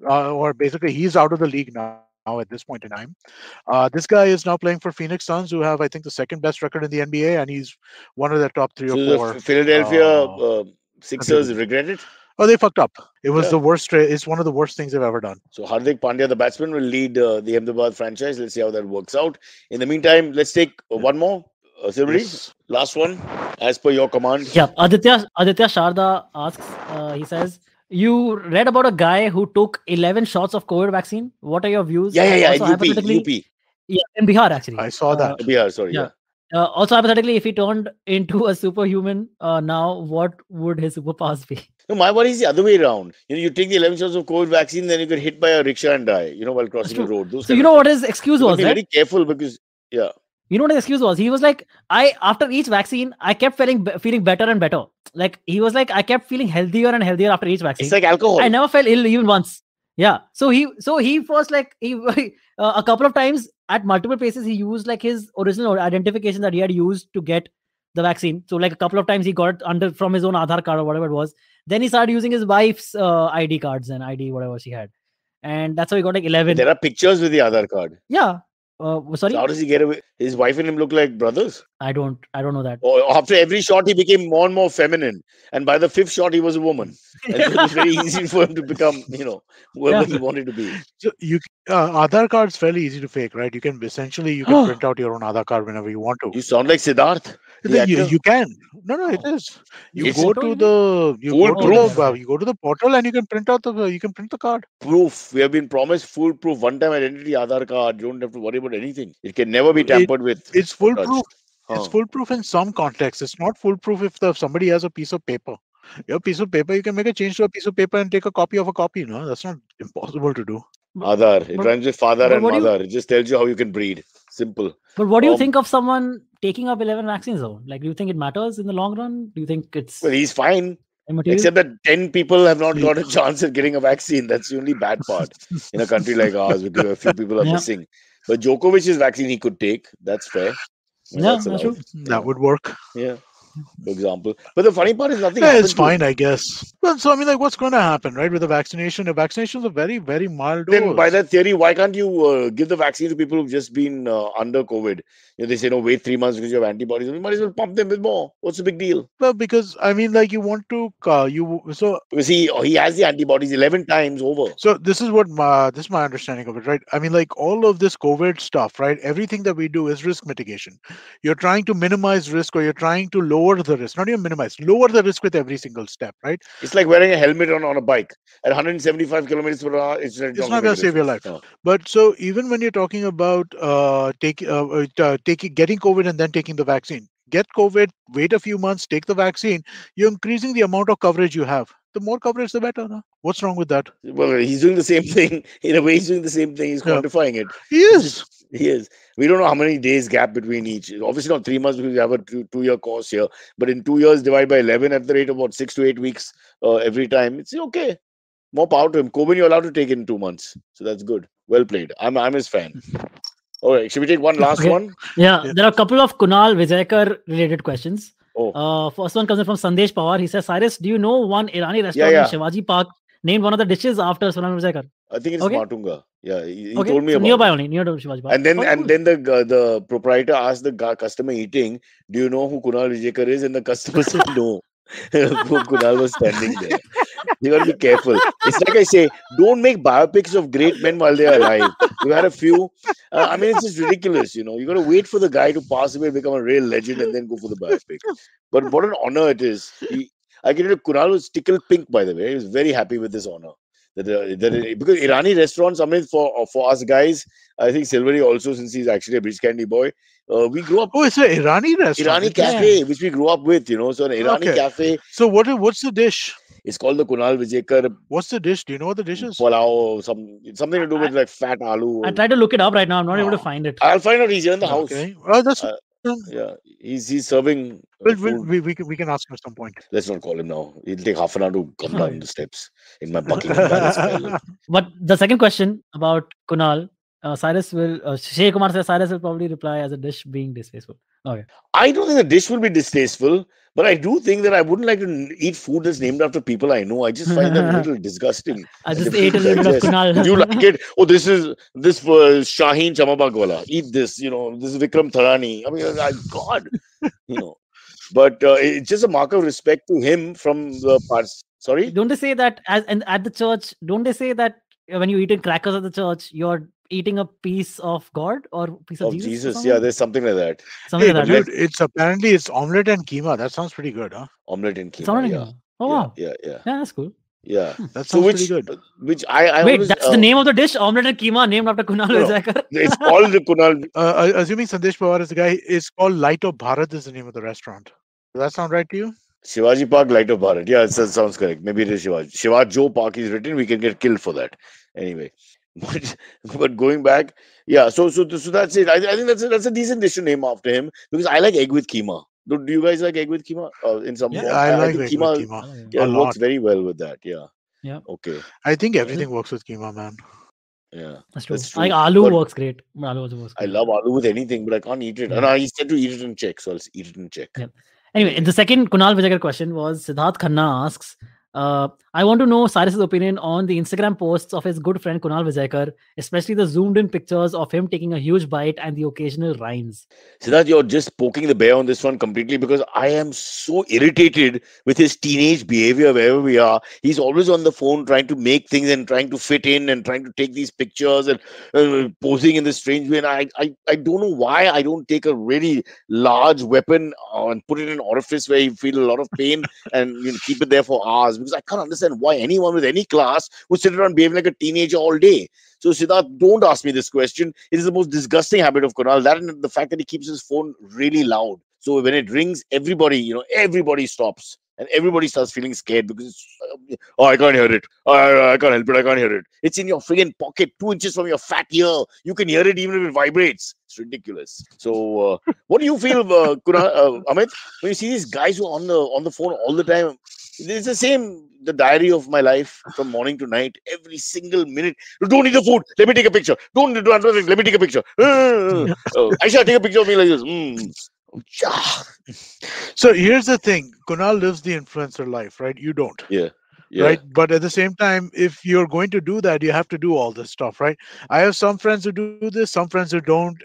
or basically he's out of the league now at this point in time. This guy is now playing for Phoenix Suns, who have I think the second best record in the NBA, and he's one of the top 3 or 4. The Philadelphia Sixers regret it. Oh, they fucked up. It was the worst. It's one of the worst things they've ever done. So Hardik Pandya, the batsman, will lead the Ahmedabad franchise. Let's see how that works out. In the meantime, let's take one more. Silvery, last one, as per your command. Yeah, Aditya Sharda asks, he says, you read about a guy who took 11 shots of COVID vaccine. What are your views? Yeah, Also, UP. Yeah, in Bihar, actually. I saw that. Bihar, sorry. Yeah. Also, hypothetically, if he turned into a superhuman now, what would his superpowers be? No, my worry is the other way around. You take the 11 shots of COVID vaccine, then you get hit by a rickshaw and die, while crossing the road. So you know what his excuse was, be right? very careful because, yeah. You know what his excuse was? He was like, after each vaccine, I kept feeling better and better. Like, he was like, I kept feeling healthier and healthier after each vaccine. It's like alcohol. I never felt ill even once. Yeah. So he was like, a couple of times at multiple places he used like his original identification that he had used to get the vaccine. So like a couple of times he got it under from his own Aadhaar card or whatever it was. Then he started using his wife's ID cards and ID whatever she had, and that's how he got like 11. There are pictures with the Aadhaar card. Yeah. So Sorry, how does he get away? His wife and him look like brothers. I don't know that. Or after every shot, he became more and more feminine, and by the fifth shot, he was a woman. And so it was very easy for him to become, whoever he wanted to be. So Aadhaar card's fairly easy to fake, right? You can print out your own Aadhaar card whenever you want to. You sound like Siddharth. You can. No, it is. You It's go to the you go to the portal and you can print the card. Proof. We have been promised foolproof, one-time identity Aadhaar card. You don't have to worry about anything. It can never be tampered with. It's or touched. foolproof. It's foolproof in some contexts. It's not foolproof if somebody has a piece of paper. You have a piece of paper, you can make a change to a piece of paper and take a copy of a copy. No, that's not impossible to do. Aadhaar. It rhymes with father and what do you- mother. It just tells you how you can breed. Simple. But what do you Um, think of someone taking up 11 vaccines though? Like, do you think it matters in the long run? Do you think it's Well, he's fine. immaterial? Except that 10 people have not got a chance at getting a vaccine. That's the only bad part in a country like ours because a few people are Yeah. missing. But Djokovic's vaccine he could take. That's fair. Yeah, That's that's allowed. true. That would work. Yeah. For example. But the funny part is nothing Yeah, happened it's to him. fine, I guess. Well, so I mean, like, what's going to happen, right? With the vaccination, the vaccination is a very, very mild dose. Then by that theory, why can't you give the vaccine to people who've just been under COVID? They say, no, wait 3 months because you have antibodies. You might as well pump them with more. What's the big deal? Well, because I mean, like, you want to Because he has the antibodies 11 times over. So this is my understanding of it, right? I mean, like all of this COVID stuff, right? Everything that we do is risk mitigation. You're trying to minimize risk, or you're trying to lower the risk. Not even minimize, lower the risk with every single step, right? It's like wearing a helmet on a bike. At 175 kilometers per hour, it's not Not going to save your life. No. But so even when you're talking about getting COVID and then taking the vaccine, get COVID, wait a few months, take the vaccine, you're increasing the amount of coverage you have. The more coverage, the better. No? What's wrong with that? Well, he's doing the same thing. In a way, he's doing the same thing. He's Yeah. quantifying it. He is. He is. We don't know how many days gap between each. Obviously, not 3 months because we have a two-year course here. But in 2 years, divide by 11 at the rate of about 6 to 8 weeks every time. It's okay. More power to him. Coben, you're allowed to take in 2 months. So that's good. Well played. I'm his fan. All right. Should we take one last Okay. one? Yeah, Yeah. there are a couple of Kunal Vijayakar related questions. Oh. First one comes in from Sandesh Pawar. He says, Cyrus, do you know one Irani restaurant Yeah. in Shivaji Park named one of the dishes after Sunal Vijayakar? I think it's Okay. Matunga. Yeah. He Okay, told me so about nearby it. only, near to Shivaji Park. And then Oh, and cool. then the proprietor asked the customer eating, do you know who Kunal Vijayakar is? And the customer said no. Kunal was standing there. You got to be careful. It's like I say, don't make biopics of great men while they are alive. You had a few. I mean, it's just ridiculous. You got to wait for the guy to pass away, become a real legend, and then go for the biopic. But what an honor it is. I get it. Kunal was tickled pink, by the way. He was very happy with this honor. Because Irani restaurants, I mean, for us guys, I think Silvery also, since he's actually a British Candy boy, we grew up Oh, it's an Irani restaurant. Irani cafe, which we grew up with, So an Irani Okay. cafe, So what's the dish? it's called the Kunal Vijayakar What's the dish? Do you know what the dish is? Pulao, something to do with like fat aloo. I tried to look it up right now. I'm not able to find it. I'll find out. He's here in the house. Okay. Well, that's Yeah, he's serving. food. we can ask him at some point. Let's not call him now. It'll take half an hour to come down the steps in my Buckingham Palace. Palace. But the second question about Kunal, Cyrus will, Shay Kumar says Cyrus will probably reply as a dish being distasteful. Okay. I don't think the dish will be distasteful, but I do think that I wouldn't like to eat food that's named after people I know. I just find that a little disgusting. I just Difficult ate a to little bit of digest. Kunal. Would you like it? Oh, this Shaheen Chamabagwala. Eat this. This is Vikram Tharani. I mean, God. But it's just a mark of respect to him from the past. Sorry. Don't they say that at the church? Don't they say that when you eat crackers at the church, you're eating a piece of God or piece of Of Jesus? or Jesus. something? Yeah, there's something like that. Something Hey, like that. dude, it's apparently omelette and keema. That sounds pretty good, huh? Omelette and keema. Something Yeah. like that. Oh wow. Yeah. Yeah, that's cool. Yeah. That So sounds which pretty good. which I Wait, always, that's the name of the dish, omelette and keema, named after Kunal No. Vijayakar. It's called the Kunal. Assuming Sandesh Pawar is the guy, it's called Light of Bharat is the name of the restaurant. Does that sound right to you? Shivaji Park, Light of Bharat. Yeah, that sounds correct. Maybe it is Shivaji. Shivaji Park is written. We can get killed for that. Anyway, but going back, yeah. So that's it. I think that's a decent dish to name after him because I like egg with keema. Do you guys like egg with keema? In some Yeah, form? I like think egg with keema. Yeah, A it lot. works very well with that. Yeah. Yeah. Okay. I think everything works with keema, man. Yeah, That's true. that's true. Like aloo But works great. Aloo also works I great. love aloo with anything, but I can't eat it. Yeah. And I used to eat it in Czech, so I'll eat it in Czech. Yeah. Anyway, the second Kunal Vijaykar question was Siddharth Khanna asks, I want to know Cyrus's opinion on the Instagram posts of his good friend Kunal Vijaykar, especially the zoomed in pictures of him taking a huge bite and the occasional rhymes. Siddharth, you're just poking the bear on this one completely because I am so irritated with his teenage behavior wherever we are. He's always on the phone trying to make things and trying to fit in and trying to take these pictures and posing in this strange way. And I don't know why I don't take a really large weapon and put it in an orifice where you feel a lot of pain and keep it there for hours, because I can't understand why anyone with any class would sit around behaving like a teenager all day. So Siddharth, don't ask me this question. It is the most disgusting habit of Kunal. That and the fact that he keeps his phone really loud. So when it rings, everybody stops. And everybody starts feeling scared because it's, I can't hear it. I can't help it. I can't hear it. It's in your friggin' pocket, 2 inches from your fat ear. You can hear it even if it vibrates. It's ridiculous. So what do you feel, Amit, when you see these guys who are on the phone all the time? It's the same, the diary of my life from morning to night, every single minute. Don't eat the food. Let me take a picture. Don't do it. Let me take a picture. Aisha, take a picture of me like this. So here's the thing. Kunal lives the influencer life, right? You don't. Yeah. Right. But at the same time, if you're going to do that, you have to do all this stuff, right? I have some friends who do this, some friends who don't,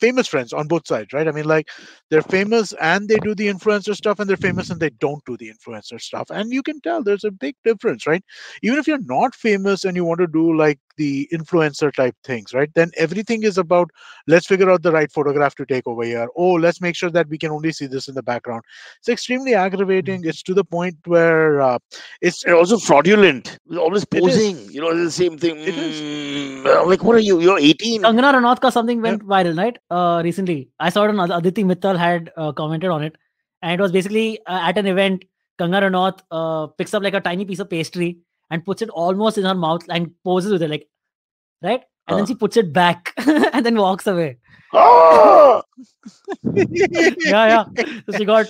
famous friends on both sides, right? I mean, like, they're famous and they do the influencer stuff, and they're famous and they don't do the influencer stuff. And you can tell there's a big difference, right? Even if you're not famous and you want to do like the influencer type things, right? Then everything is about, let's figure out the right photograph to take over here. Oh, let's make sure that we can only see this in the background. It's extremely aggravating. It's to the point where it's also fraudulent. Always posing. It's the same thing. It is. Like, what are you? You're 18. Kangana Ranaut ka something went viral, right? Recently. I saw it on Aditi Mittal had commented on it. And it was basically at an event, Kangana Ranaut picks up like a tiny piece of pastry and puts it almost in her mouth and poses with it, like, right? And then she puts it back and then walks away. yeah. So she got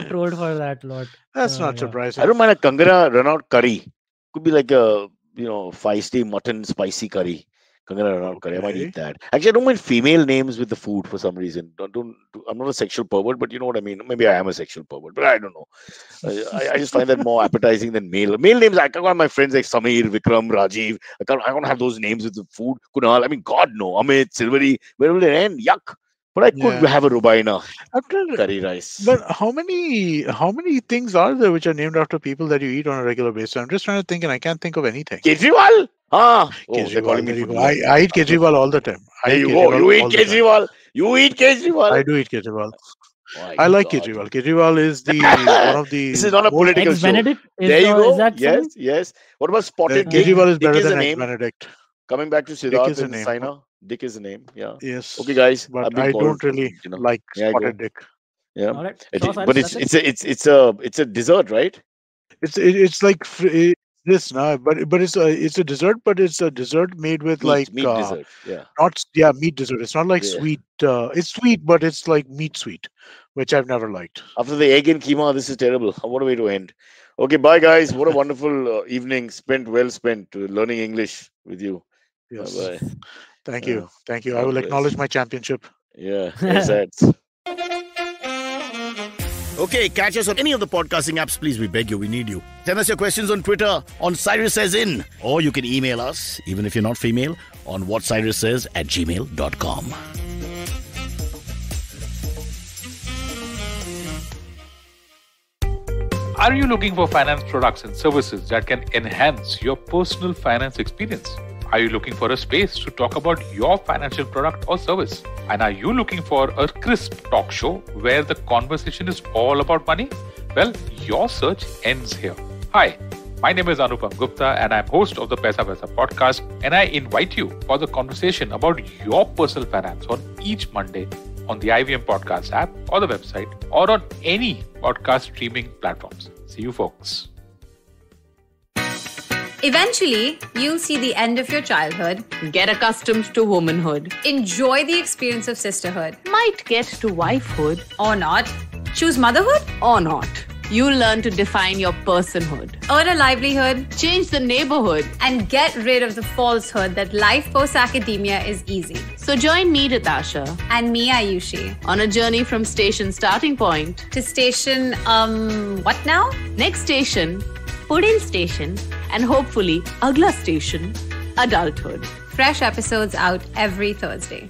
trolled for that a lot. That's not surprising. I don't mind a Kangana Ranaut curry. Could be like a feisty mutton spicy curry. Kangana Ranaut curry. I might eat that. Actually, I don't mind female names with the food for some reason. I'm not a sexual pervert, but you know what I mean. Maybe I am a sexual pervert, but I don't know. I just find that more appetizing than male. Male names, I can't have my friends like Samir, Vikram, Rajiv. I can't have those names with the food. Kunal. I mean, God no. Amit, Silvery. Where will they end? Yuck. But I could have a Rubaina curry rice. But how many things are there which are named after people that you eat on a regular basis? I'm just trying to think, and I can't think of anything. Kejriwal? Kejriwal. I eat Kejriwal all the time. There you go. You eat Kejriwal. You eat Kejriwal. I do eat Kejriwal. I like Kejriwal. Kejriwal is the one of the. This is not a political show. Benedict? There you go. Is that Yes. What about Spotted Kejriwal is better than name. Benedict. Coming back to Siddharth and Saina. Dick is the name. Yeah. Yes. Okay, guys. But I don't really like Spotted Dick. Yeah. All right. But it's a dessert, right? It's like this now, but it's a dessert, but it's a dessert made with meat dessert. Yeah. Meat dessert. It's not like sweet. It's sweet, but it's like meat sweet, which I've never liked. After the egg and keema, this is terrible. What a way to end. Okay, bye guys. What a wonderful evening well spent learning English with you. Yes. Bye. Thank you. I will acknowledge my championship. Yeah. Okay, catch us on any of the podcasting apps, please. We beg you. We need you. Send us your questions on Twitter on Cyrus Says In. Or you can email us, even if you're not female, on whatcyrussays@gmail.com. Are you looking for finance products and services that can enhance your personal finance experience? Are you looking for a space to talk about your financial product or service? And are you looking for a crisp talk show where the conversation is all about money? Well, your search ends here. Hi, my name is Anupam Gupta and I'm host of the Paisa Vaisa podcast, and I invite you for the conversation about your personal finance on each Monday on the IVM podcast app or the website or on any podcast streaming platforms. See you folks. Eventually, you'll see the end of your childhood. Get accustomed to womanhood. Enjoy the experience of sisterhood. Might get to wifehood. Or not. Choose motherhood or not. You'll learn to define your personhood, Earn a livelihood, change the neighborhood. and get rid of the falsehood that life post-academia is easy. So join me, Ritasha, And me, Ayushi, on a journey from station starting point to station, what now? next station, Pudil station, and hopefully Agla station, adulthood. Fresh episodes out every Thursday.